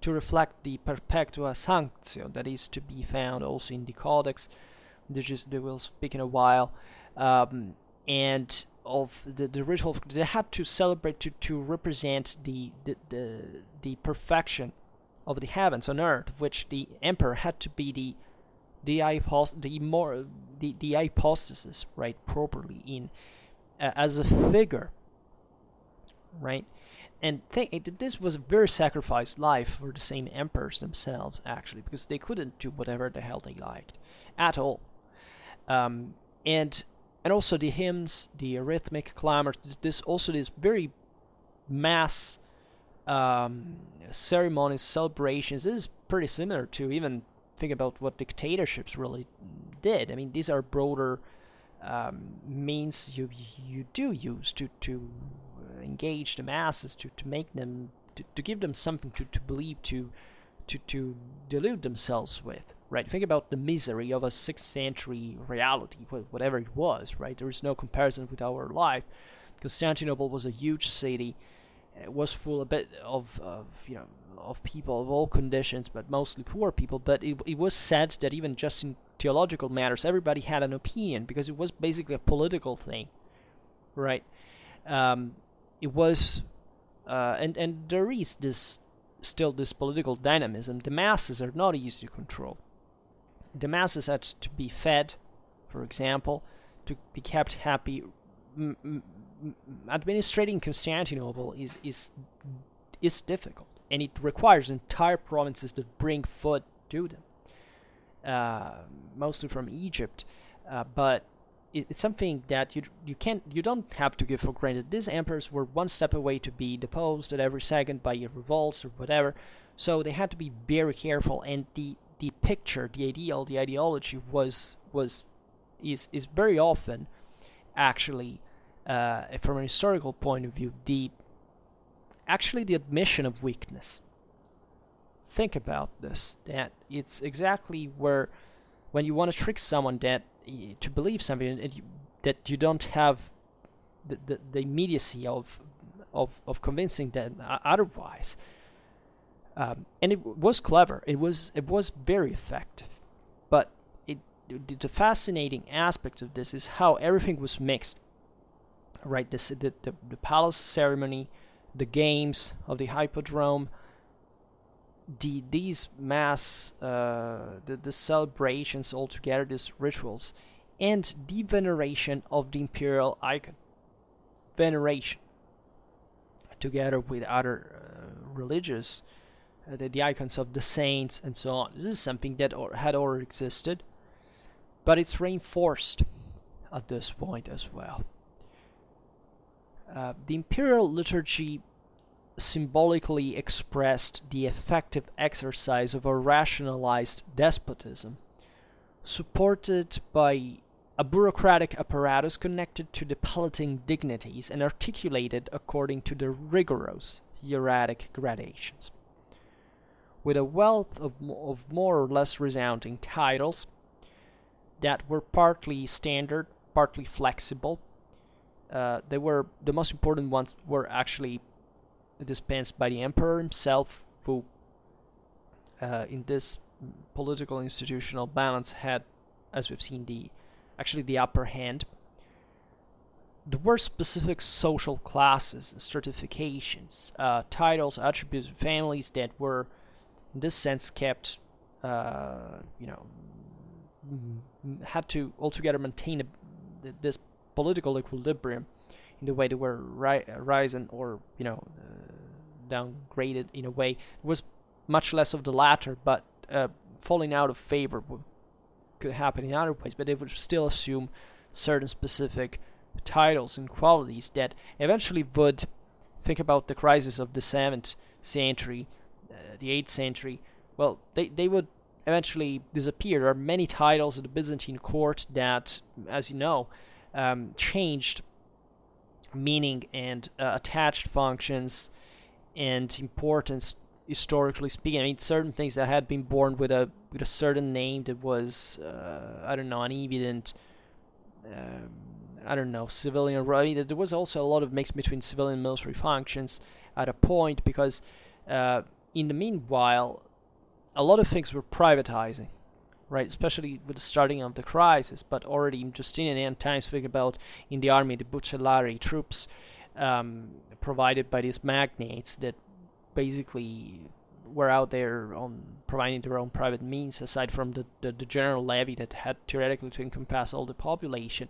reflect the perpetua sanctio that is to be found also in the Codex, which we'll speak in a while, and of the ritual. They had to celebrate to represent the perfection of the heavens on earth, which the emperor had to be the hypostasis, right, properly in as a figure, right? And this was a very sacrificed life for the same emperors themselves, actually, because they couldn't do whatever the hell they liked at all. And also the hymns, the rhythmic clamors, this very mass ceremonies, celebrations. This is pretty similar to, even think about what dictatorships really did. I mean, these are broader means you do use to engage the masses, to make them, to give them something to believe, to delude themselves with, right? Think about the misery of a 6th century reality, whatever it was, right? There is no comparison with our life. Constantinople was a huge city. It was full a bit of people of all conditions, but mostly poor people. But it was said that even just in theological matters, everybody had an opinion, because it was basically a political thing, right? It was, and there is still this political dynamism. The masses are not easy to control. The masses had to be fed, for example, to be kept happy. Administrating Constantinople is difficult, and it requires entire provinces that bring food to them, mostly from Egypt. But it's something that you don't have to give for granted. These emperors were one step away to be deposed at every second by revolts or whatever, so they had to be very careful. And the picture, the ideology is very often, actually, from a historical point of view, the admission of weakness. Think about this, that it's exactly where, when you want to trick someone to believe something, that you don't have the immediacy of convincing them otherwise. And it was clever. It was very effective. But the fascinating aspect of this is how everything was mixed. Right, the palace ceremony, the games of the hippodrome, these mass, the celebrations altogether, these rituals, and the veneration of the imperial icon. Veneration, together with other religious, the icons of the saints and so on. This is something that had already existed, but it's reinforced at this point as well. The imperial liturgy symbolically expressed the effective exercise of a rationalized despotism, supported by a bureaucratic apparatus connected to the palatine dignities and articulated according to the rigorous hieratic gradations. With a wealth of more or less resounding titles that were partly standard, partly flexible. The most important ones were actually dispensed by the emperor himself, who in this political institutional balance had, as we've seen, the upper hand. There were specific social classes, stratifications, titles, attributes, families that were, in this sense, kept, had to altogether maintain this political equilibrium in the way they were risen or downgraded in a way. It was much less of the latter, but falling out of favor could happen in other ways, but they would still assume certain specific titles and qualities that eventually would, think about the crisis of the 7th century, the 8th century, well, they would eventually disappear. There are many titles of the Byzantine court that, as you know, changed meaning and attached functions and importance, historically speaking. I mean, certain things that had been born with a certain name that was, an evident, civilian. I mean, there was also a lot of mix between civilian and military functions at a point, because in the meanwhile, a lot of things were privatizing, right? Especially with the starting of the crisis, but already in Justinian times, think about in the army, the bucellari troops provided by these magnates that basically were out there on providing their own private means, aside from the general levy that had theoretically to encompass all the population.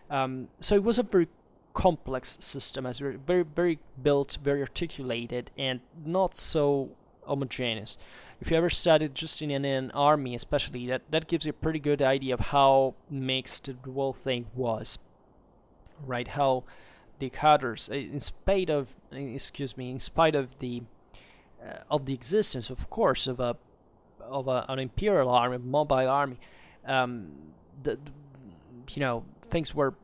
So it was a very complex system, as very, very built, very articulated, and not so homogeneous. If you ever studied Justinian army, especially, that gives you a pretty good idea of how mixed the whole thing was, right? How the cadres, in spite of the existence, of course, of an imperial army, mobile army, things were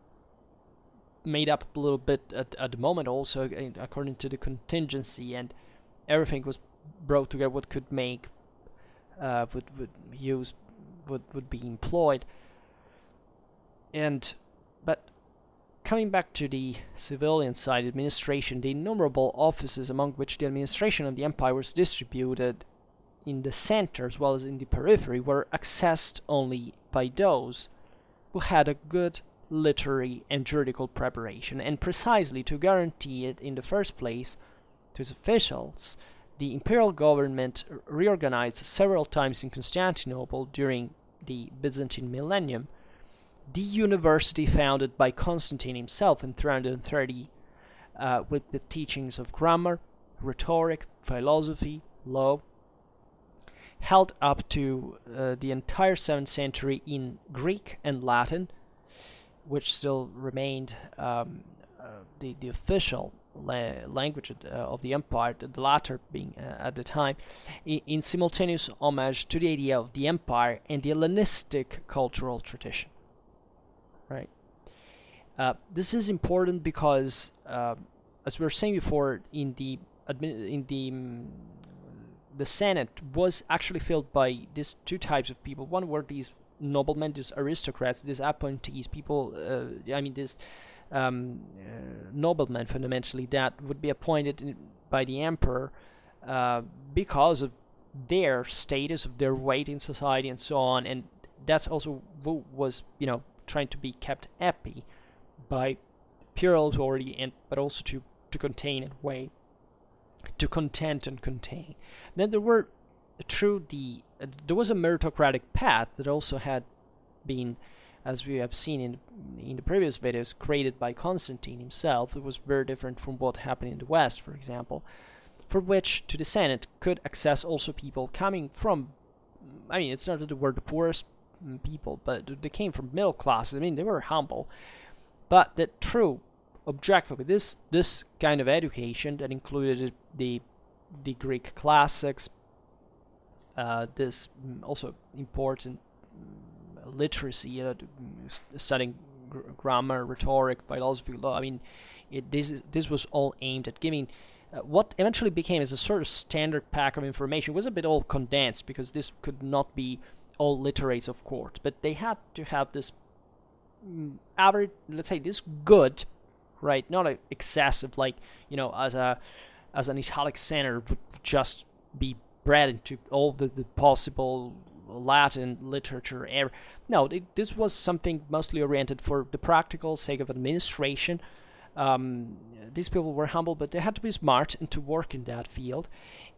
made up a little bit at the moment, also according to the contingency, and everything was brought together what could make would be employed. But coming back to the civilian side, administration, the innumerable offices among which the administration of the empire was distributed in the center as well as in the periphery were accessed only by those who had a good literary and juridical preparation, and precisely to guarantee it in the first place to its officials, the imperial government reorganized several times in Constantinople during the Byzantine millennium the university founded by Constantine himself in 330, with the teachings of grammar, rhetoric, philosophy, law, held up to the entire 7th century in Greek and Latin, which still remained the official language of the empire, the latter being at the time, in simultaneous homage to the idea of the empire and the Hellenistic cultural tradition. Right. This is important because, as we were saying before, the Senate was actually filled by these two types of people. One were these noblemen, these aristocrats, these appointees, people. These noblemen fundamentally that would be appointed by the emperor because of their status, of their weight in society, and so on. And that's also who was, trying to be kept happy by imperial authority, but also to contain and weigh, to content and contain. Then there was a meritocratic path that also had been, as we have seen in the previous videos, created by Constantine himself. It was very different from what happened in the West, for example, for which to the Senate could access also people coming from, it's not that they were the poorest people, but they came from middle classes. They were humble, but that through objectively this kind of education that included the Greek classics, this also important literacy, studying grammar, rhetoric, philosophy, law. This was all aimed at giving what eventually became as a sort of standard pack of information. It was a bit all condensed because this could not be all literates of court, but they had to have this average, let's say, this good, right? Not excessive, like as a as an italic center would just be bred into all the possible Latin literature. No, this was something mostly oriented for the practical sake of administration. These people were humble, but they had to be smart and to work in that field.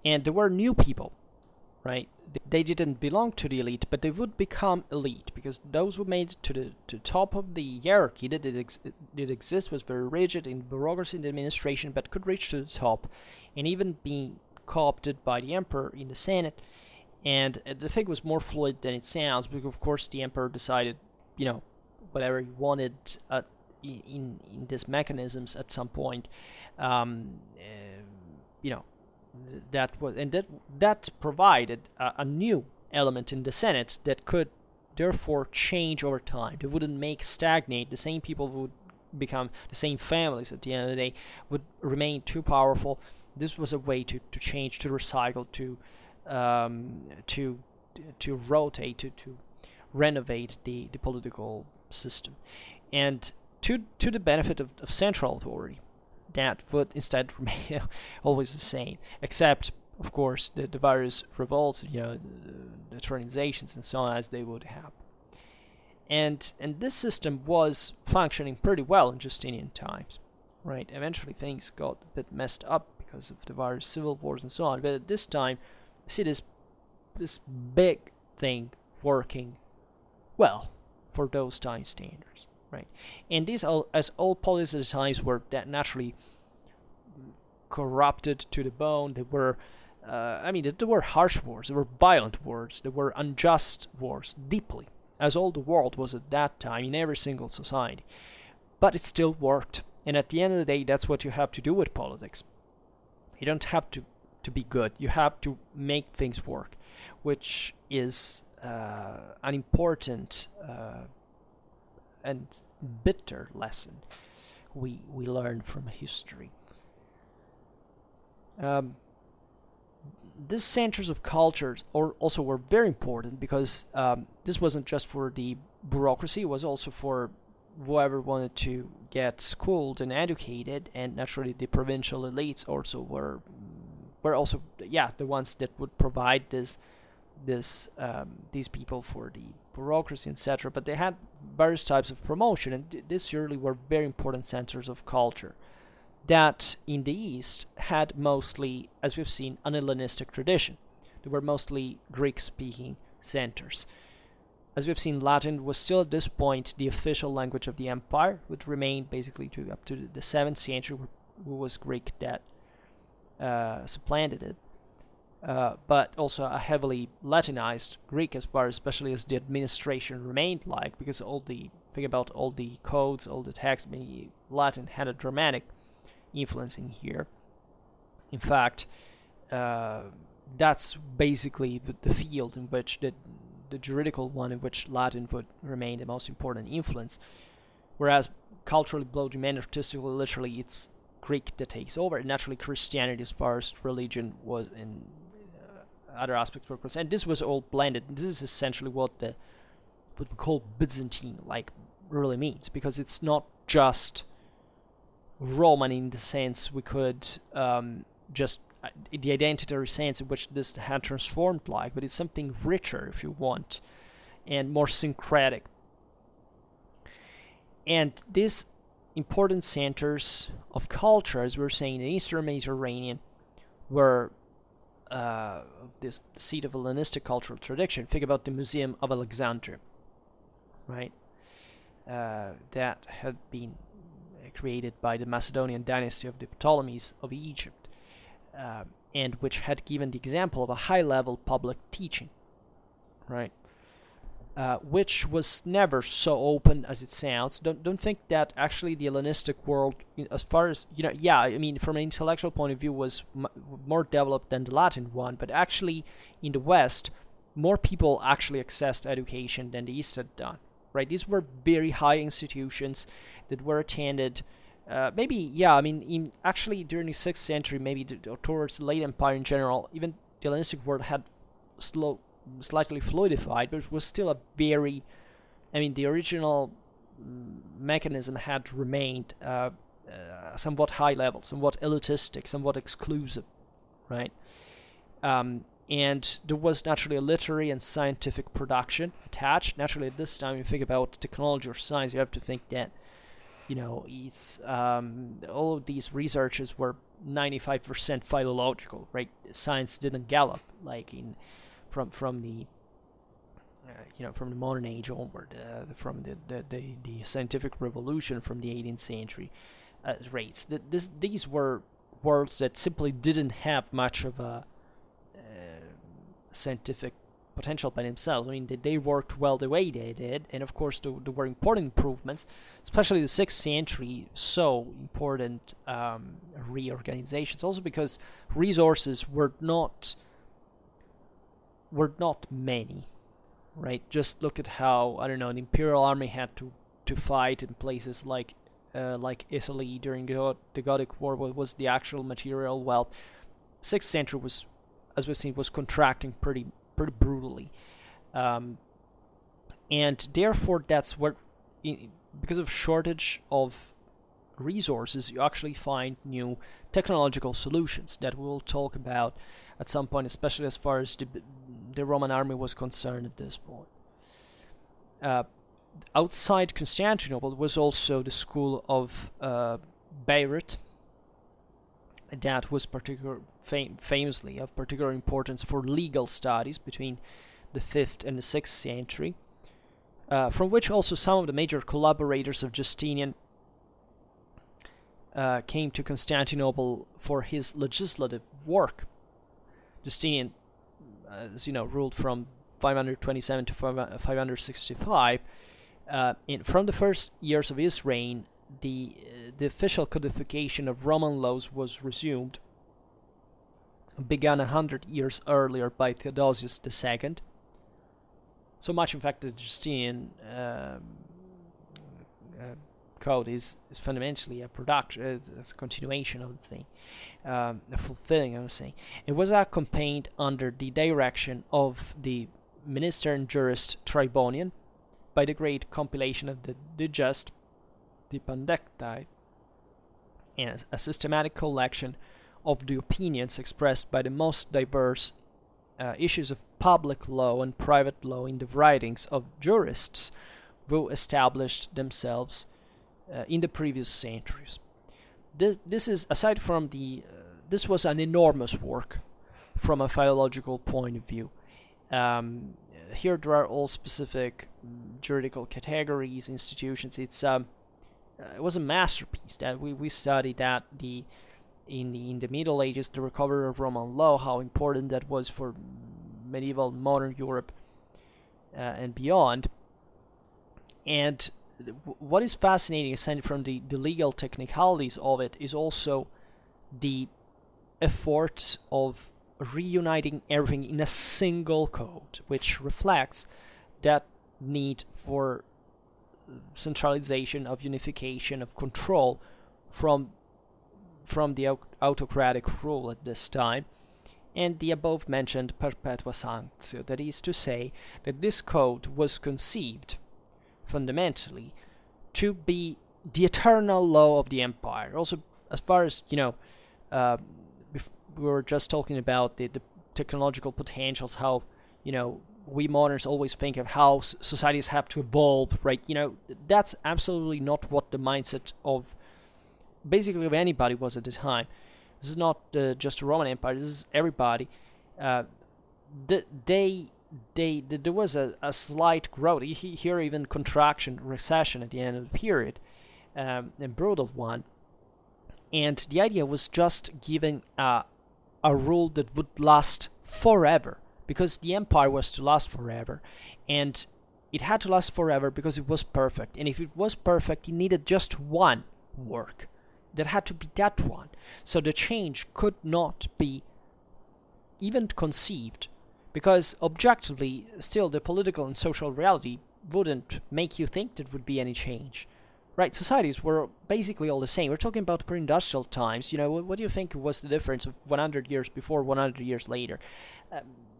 And there were new people, right? They didn't belong to the elite, but they would become elite because those who made it to the top of the hierarchy that did exist was very rigid in bureaucracy and administration, but could reach to the top and even be co-opted by the emperor in the Senate. And the thing was more fluid than it sounds, because of course the emperor decided, whatever he wanted in these mechanisms at some point. That provided a new element in the Senate that could therefore change over time. They wouldn't make stagnate. The same people would become the same families at the end of the day, would remain too powerful. This was a way to change, to recycle, to rotate, to renovate the political system, and to the benefit of central authority. That would instead remain always the same, except, of course, the various revolts, the transitions and so on, as they would happen. And this system was functioning pretty well in Justinian times, right? Eventually things got a bit messed up because of the various civil wars and so on, but at this time, you see this big thing working well for those time standards. Right. And these, as all policies at the times, were that naturally corrupted to the bone. They were, there were harsh wars, there were violent wars, there were unjust wars, deeply, as all the world was at that time in every single society. But it still worked. And at the end of the day, that's what you have to do with politics. You don't have to be good. You have to make things work, which is an important and bitter lesson we learn from history. These centers of cultures also were very important because this wasn't just for the bureaucracy, it was also for whoever wanted to get schooled and educated, and naturally the provincial elites also were also the ones that would provide these people for the bureaucracy, etc. But they had various types of promotion, and these surely were very important centers of culture that in the East had mostly, as we've seen, an Hellenistic tradition. They were mostly Greek-speaking centers. As we've seen, Latin was still at this point the official language of the empire, which remained basically up to the 7th century, who was Greek that supplanted it. But also a heavily Latinized Greek, especially as the administration remained because think about all the codes, all the texts, Latin had a dramatic influence in here. In fact, that's basically the field in which the juridical one in which Latin would remain the most important influence, whereas culturally, politically, artistically, literally, it's Greek that takes over, and naturally Christianity as far as religion was in other aspects were concerned. And this was all blended. This is essentially what we call Byzantine really means, because it's not just Roman in the sense we could just the identitary sense in which this had transformed but it's something richer, if you want, and more syncretic. And these important centers of culture, as we were saying, in the Eastern Mediterranean, were this seat of Hellenistic cultural tradition. Think about the Museum of Alexandria, right? That had been created by the Macedonian dynasty of the Ptolemies of Egypt, and which had given the example of a high-level public teaching, right? Which was never so open as it sounds. Don't think that actually the Hellenistic world, as far as from an intellectual point of view, was more developed than the Latin one. But actually, in the West, more people actually accessed education than the East had done. Right? These were very high institutions that were attended. Actually during the 6th century, maybe towards the late Empire in general, even the Hellenistic world had slightly fluidified, but it was still a very, the original mechanism had remained somewhat high level, somewhat elitistic, somewhat exclusive, right? And there was naturally a literary and scientific production attached. Naturally, at this time, you think about technology or science, you have to think that, it's all of these researches were 95% philological, right? Science didn't gallop like from the from the modern age onward, from the scientific revolution from the 18th century rates. These were worlds that simply didn't have much of a scientific potential by themselves. I mean, they worked well the way they did, and of course there were important improvements, especially the 6th century, so important reorganizations, also because resources were not many, right? Just look at how, I don't know, the imperial army had to fight in places like Italy during the Gothic War. What was the actual material wealth? 6th century was, as we've seen, was contracting pretty brutally, and therefore that's what, because of shortage of resources, you actually find new technological solutions that we'll talk about at some point, especially as far as the Roman army was concerned at this point. Outside Constantinople was also the school of Beirut, that was famously of particular importance for legal studies between the 5th and the 6th century, from which also some of the major collaborators of Justinian came to Constantinople for his legislative work. Justinian, as you know, ruled from 527 to 565, and from the first years of his reign, the official codification of Roman laws was resumed, begun 100 years earlier by Theodosius II. So much, in fact, that the Justinian code is fundamentally a production, it's a continuation of the thing, a fulfilling, I would say. It was accompanied under the direction of the minister and jurist Tribonian by the great compilation of the Digest, the Pandectae, and a systematic collection of the opinions expressed by the most diverse issues of public law and private law in the writings of jurists who established themselves in the previous centuries. This is, aside from this was an enormous work from a philological point of view. Here there are all specific juridical categories, institutions. It was a masterpiece that we studied that in the Middle Ages, the recovery of Roman law, how important that was for medieval modern Europe and beyond. And what is fascinating, aside from the legal technicalities of it, is also the effort of reuniting everything in a single code, which reflects that need for centralization, of unification, of control from the autocratic rule at this time, and the above mentioned perpetua sanctio, that is to say that this code was conceived fundamentally to be the eternal law of the empire. Also, as far as we were just talking about the technological potentials, how we moderns always think of how societies have to evolve, right? That's absolutely not what the mindset of basically of anybody was at the time. This is not just the Roman Empire. This is everybody. There was a slight growth here, even contraction, recession at the end of the period, a brutal one. And the idea was just giving a rule that would last forever, because the empire was to last forever, and it had to last forever because it was perfect. And if it was perfect, it needed just one work. That had to be that one. So the change could not be even conceived, because objectively, still the political and social reality wouldn't make you think there would be any change. Right? Societies were basically all the same. We're talking about pre-industrial times. What do you think was the difference of 100 years before, 100 years later?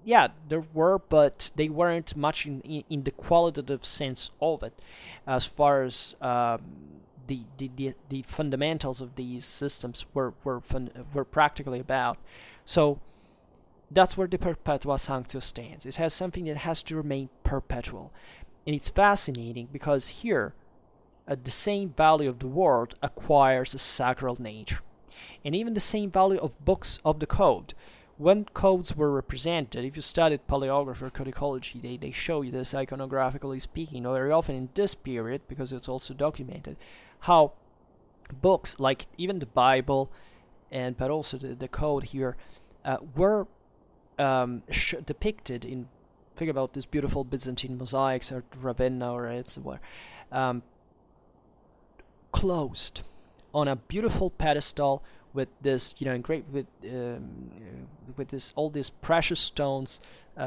Yeah, there were, but they weren't much in the qualitative sense of it, as far as the fundamentals of these systems were practically about. So that's where the Perpetua Sanctio stands. It has something that has to remain perpetual. And it's fascinating because here, the same value of the word acquires a sacral nature. And even the same value of books of the code. When codes were represented, if you studied paleography or codicology, they show you this iconographically speaking, very often in this period, because it's also documented, how books, like even the Bible, but also the code here, were depicted in, think about this beautiful Byzantine mosaics or Ravenna or etc., closed on a beautiful pedestal with this, engraved with this all these precious stones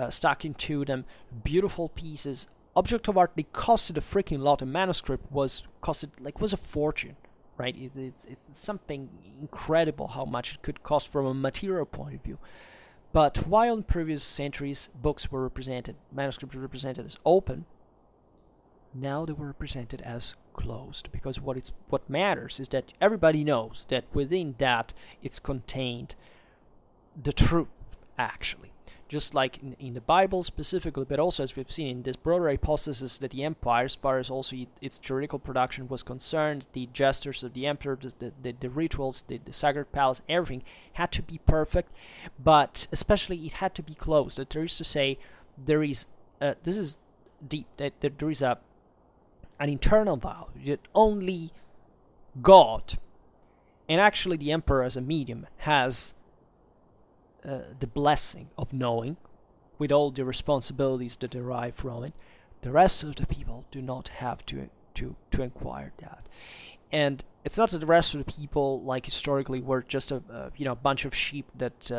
stuck into them, beautiful pieces, object of art. They costed a freaking lot. A manuscript was a fortune, right? It's something incredible how much it could cost from a material point of view. But while in previous centuries books were represented, manuscripts were represented as open, now they were represented as closed, because what matters is that everybody knows that within that it's contained the truth, actually. Just like in the Bible specifically, but also as we've seen in this broader hypothesis that the empire, as far as also its juridical production was concerned, the gestures of the emperor, the rituals, the sacred palace, everything had to be perfect, but especially it had to be closed. That there is to say, there is, this is deep, that there is an internal value that only God, and actually the emperor as a medium, has the blessing of knowing, with all the responsibilities that derive from it. The rest of the people do not have to inquire that. And it's not that the rest of the people, like historically, were just a bunch of sheep that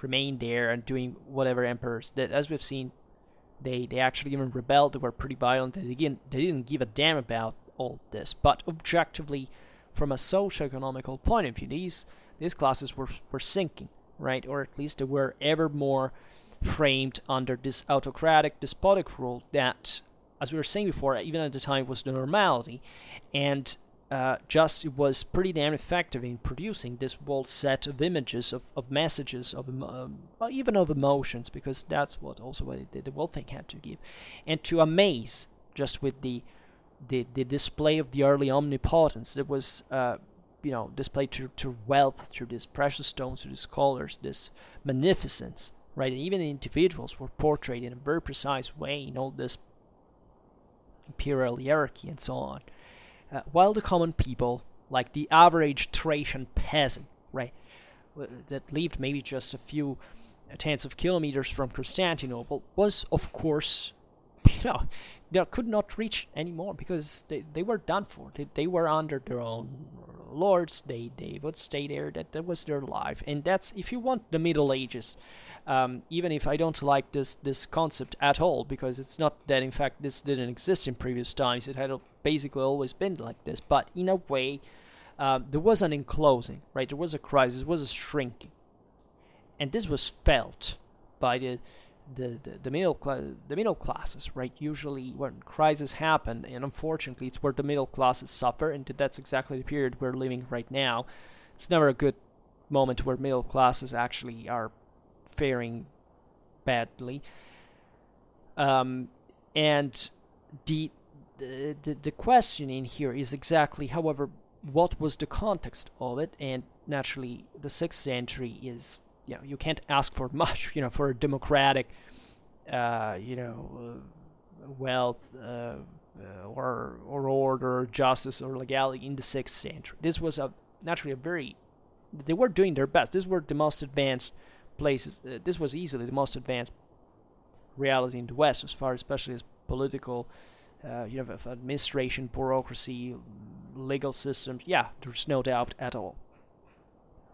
remained there and doing whatever emperors did. As we've seen, they actually even rebelled. They were pretty violent. They didn't give a damn about all this. But objectively, from a socio-economical point of view, these classes were sinking, right? Or at least they were ever more framed under this autocratic, despotic rule that, as we were saying before, even at the time was the normality, and it was pretty damn effective in producing this whole set of images, of messages, of even of emotions, because that's what the whole thing had to give, and to amaze just with the display of the early omnipotence that was displayed through wealth, through these precious stones, through these colors, this magnificence, right? And even individuals were portrayed in a very precise way in all this imperial hierarchy and so on. While the common people, like the average Thracian peasant, right, that lived maybe just a few tens of kilometers from Constantinople, was, of course, they could not reach anymore, because they were done for. They were under their own lords. They would stay there. That was their life. And that's, if you want, the Middle Ages. Even if I don't like this concept at all, because it's not that in fact this didn't exist in previous times. It had basically always been like this. But in a way, there was an enclosing, right? There was a crisis. There was a shrinking, and this was felt by the middle classes, right? Usually when crises happen, and unfortunately it's where the middle classes suffer, and that's exactly the period we're living right now. It's never a good moment where middle classes actually are faring badly. And the question in here is exactly, however, what was the context of it? And naturally, the 6th century is, you can't ask for much, for a democratic, wealth, or order, or justice, or legality in the 6th century. This was they were doing their best. These were the most advanced places. This was easily the most advanced reality in the West, as far especially as political, administration, bureaucracy, legal systems. Yeah, there's no doubt at all.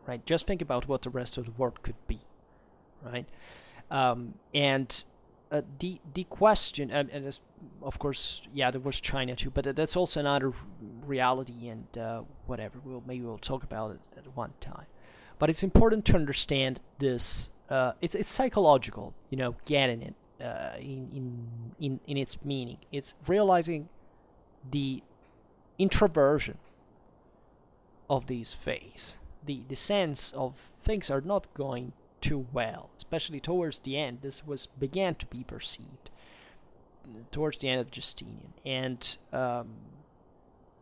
Right? Just think about what the rest of the world could be, right? And the question, and of course, there was China too, but that's also another reality, and whatever. Maybe we'll talk about it at one time. But it's important to understand this. It's psychological, getting it in its meaning. It's realizing the introversion of this phase. The sense of things are not going too well, especially towards the end. This began to be perceived towards the end of Justinian, and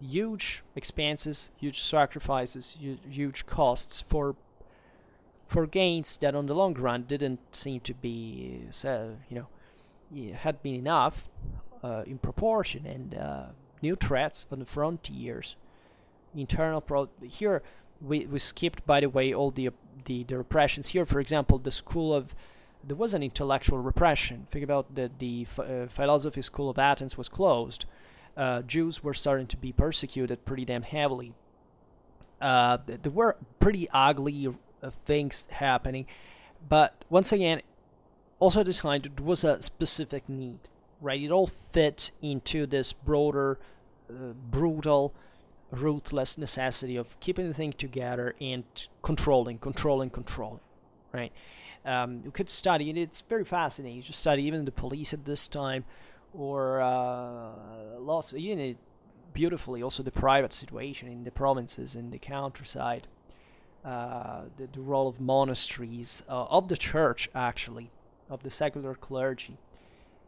huge expenses, huge sacrifices, huge costs for gains that on the long run didn't seem to be, had been enough in proportion, and new threats on the frontiers, internal here we skipped, by the way, all the repressions here. For example, there was an intellectual repression. Think about the philosophy school of Athens was closed. Jews were starting to be persecuted pretty damn heavily. There were pretty ugly things happening, but once again, also at this time, there was a specific need, right? It all fit into this broader, brutal, ruthless necessity of keeping the thing together and controlling, right? You could study, and it's very fascinating to study even the police at this time, or even beautifully also the private situation in the provinces, in the countryside, the role of monasteries, of the church, actually, of the secular clergy,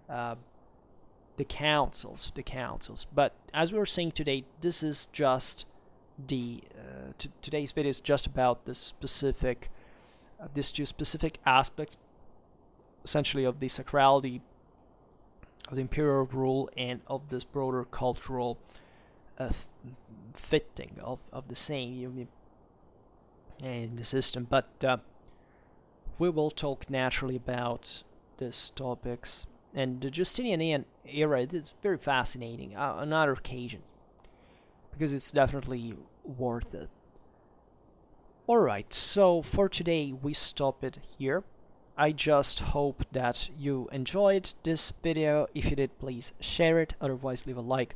the councils. But as we were saying today, this is just today's video is just about this specific, these two specific aspects, essentially, of the sacrality of the imperial rule and of this broader cultural fitting of the same in the system. But we will talk naturally about these topics, and the Justinianean era is very fascinating on other occasions, because it's definitely worth it. Alright, so for today we stop it here. I just hope that you enjoyed this video. If you did, please share it, otherwise leave a like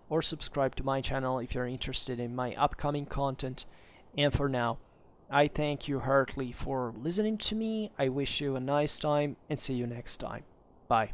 or subscribe to my channel if you're interested in my upcoming content. And for now, I thank you heartily for listening to me. I wish you a nice time, and see you next time. Bye.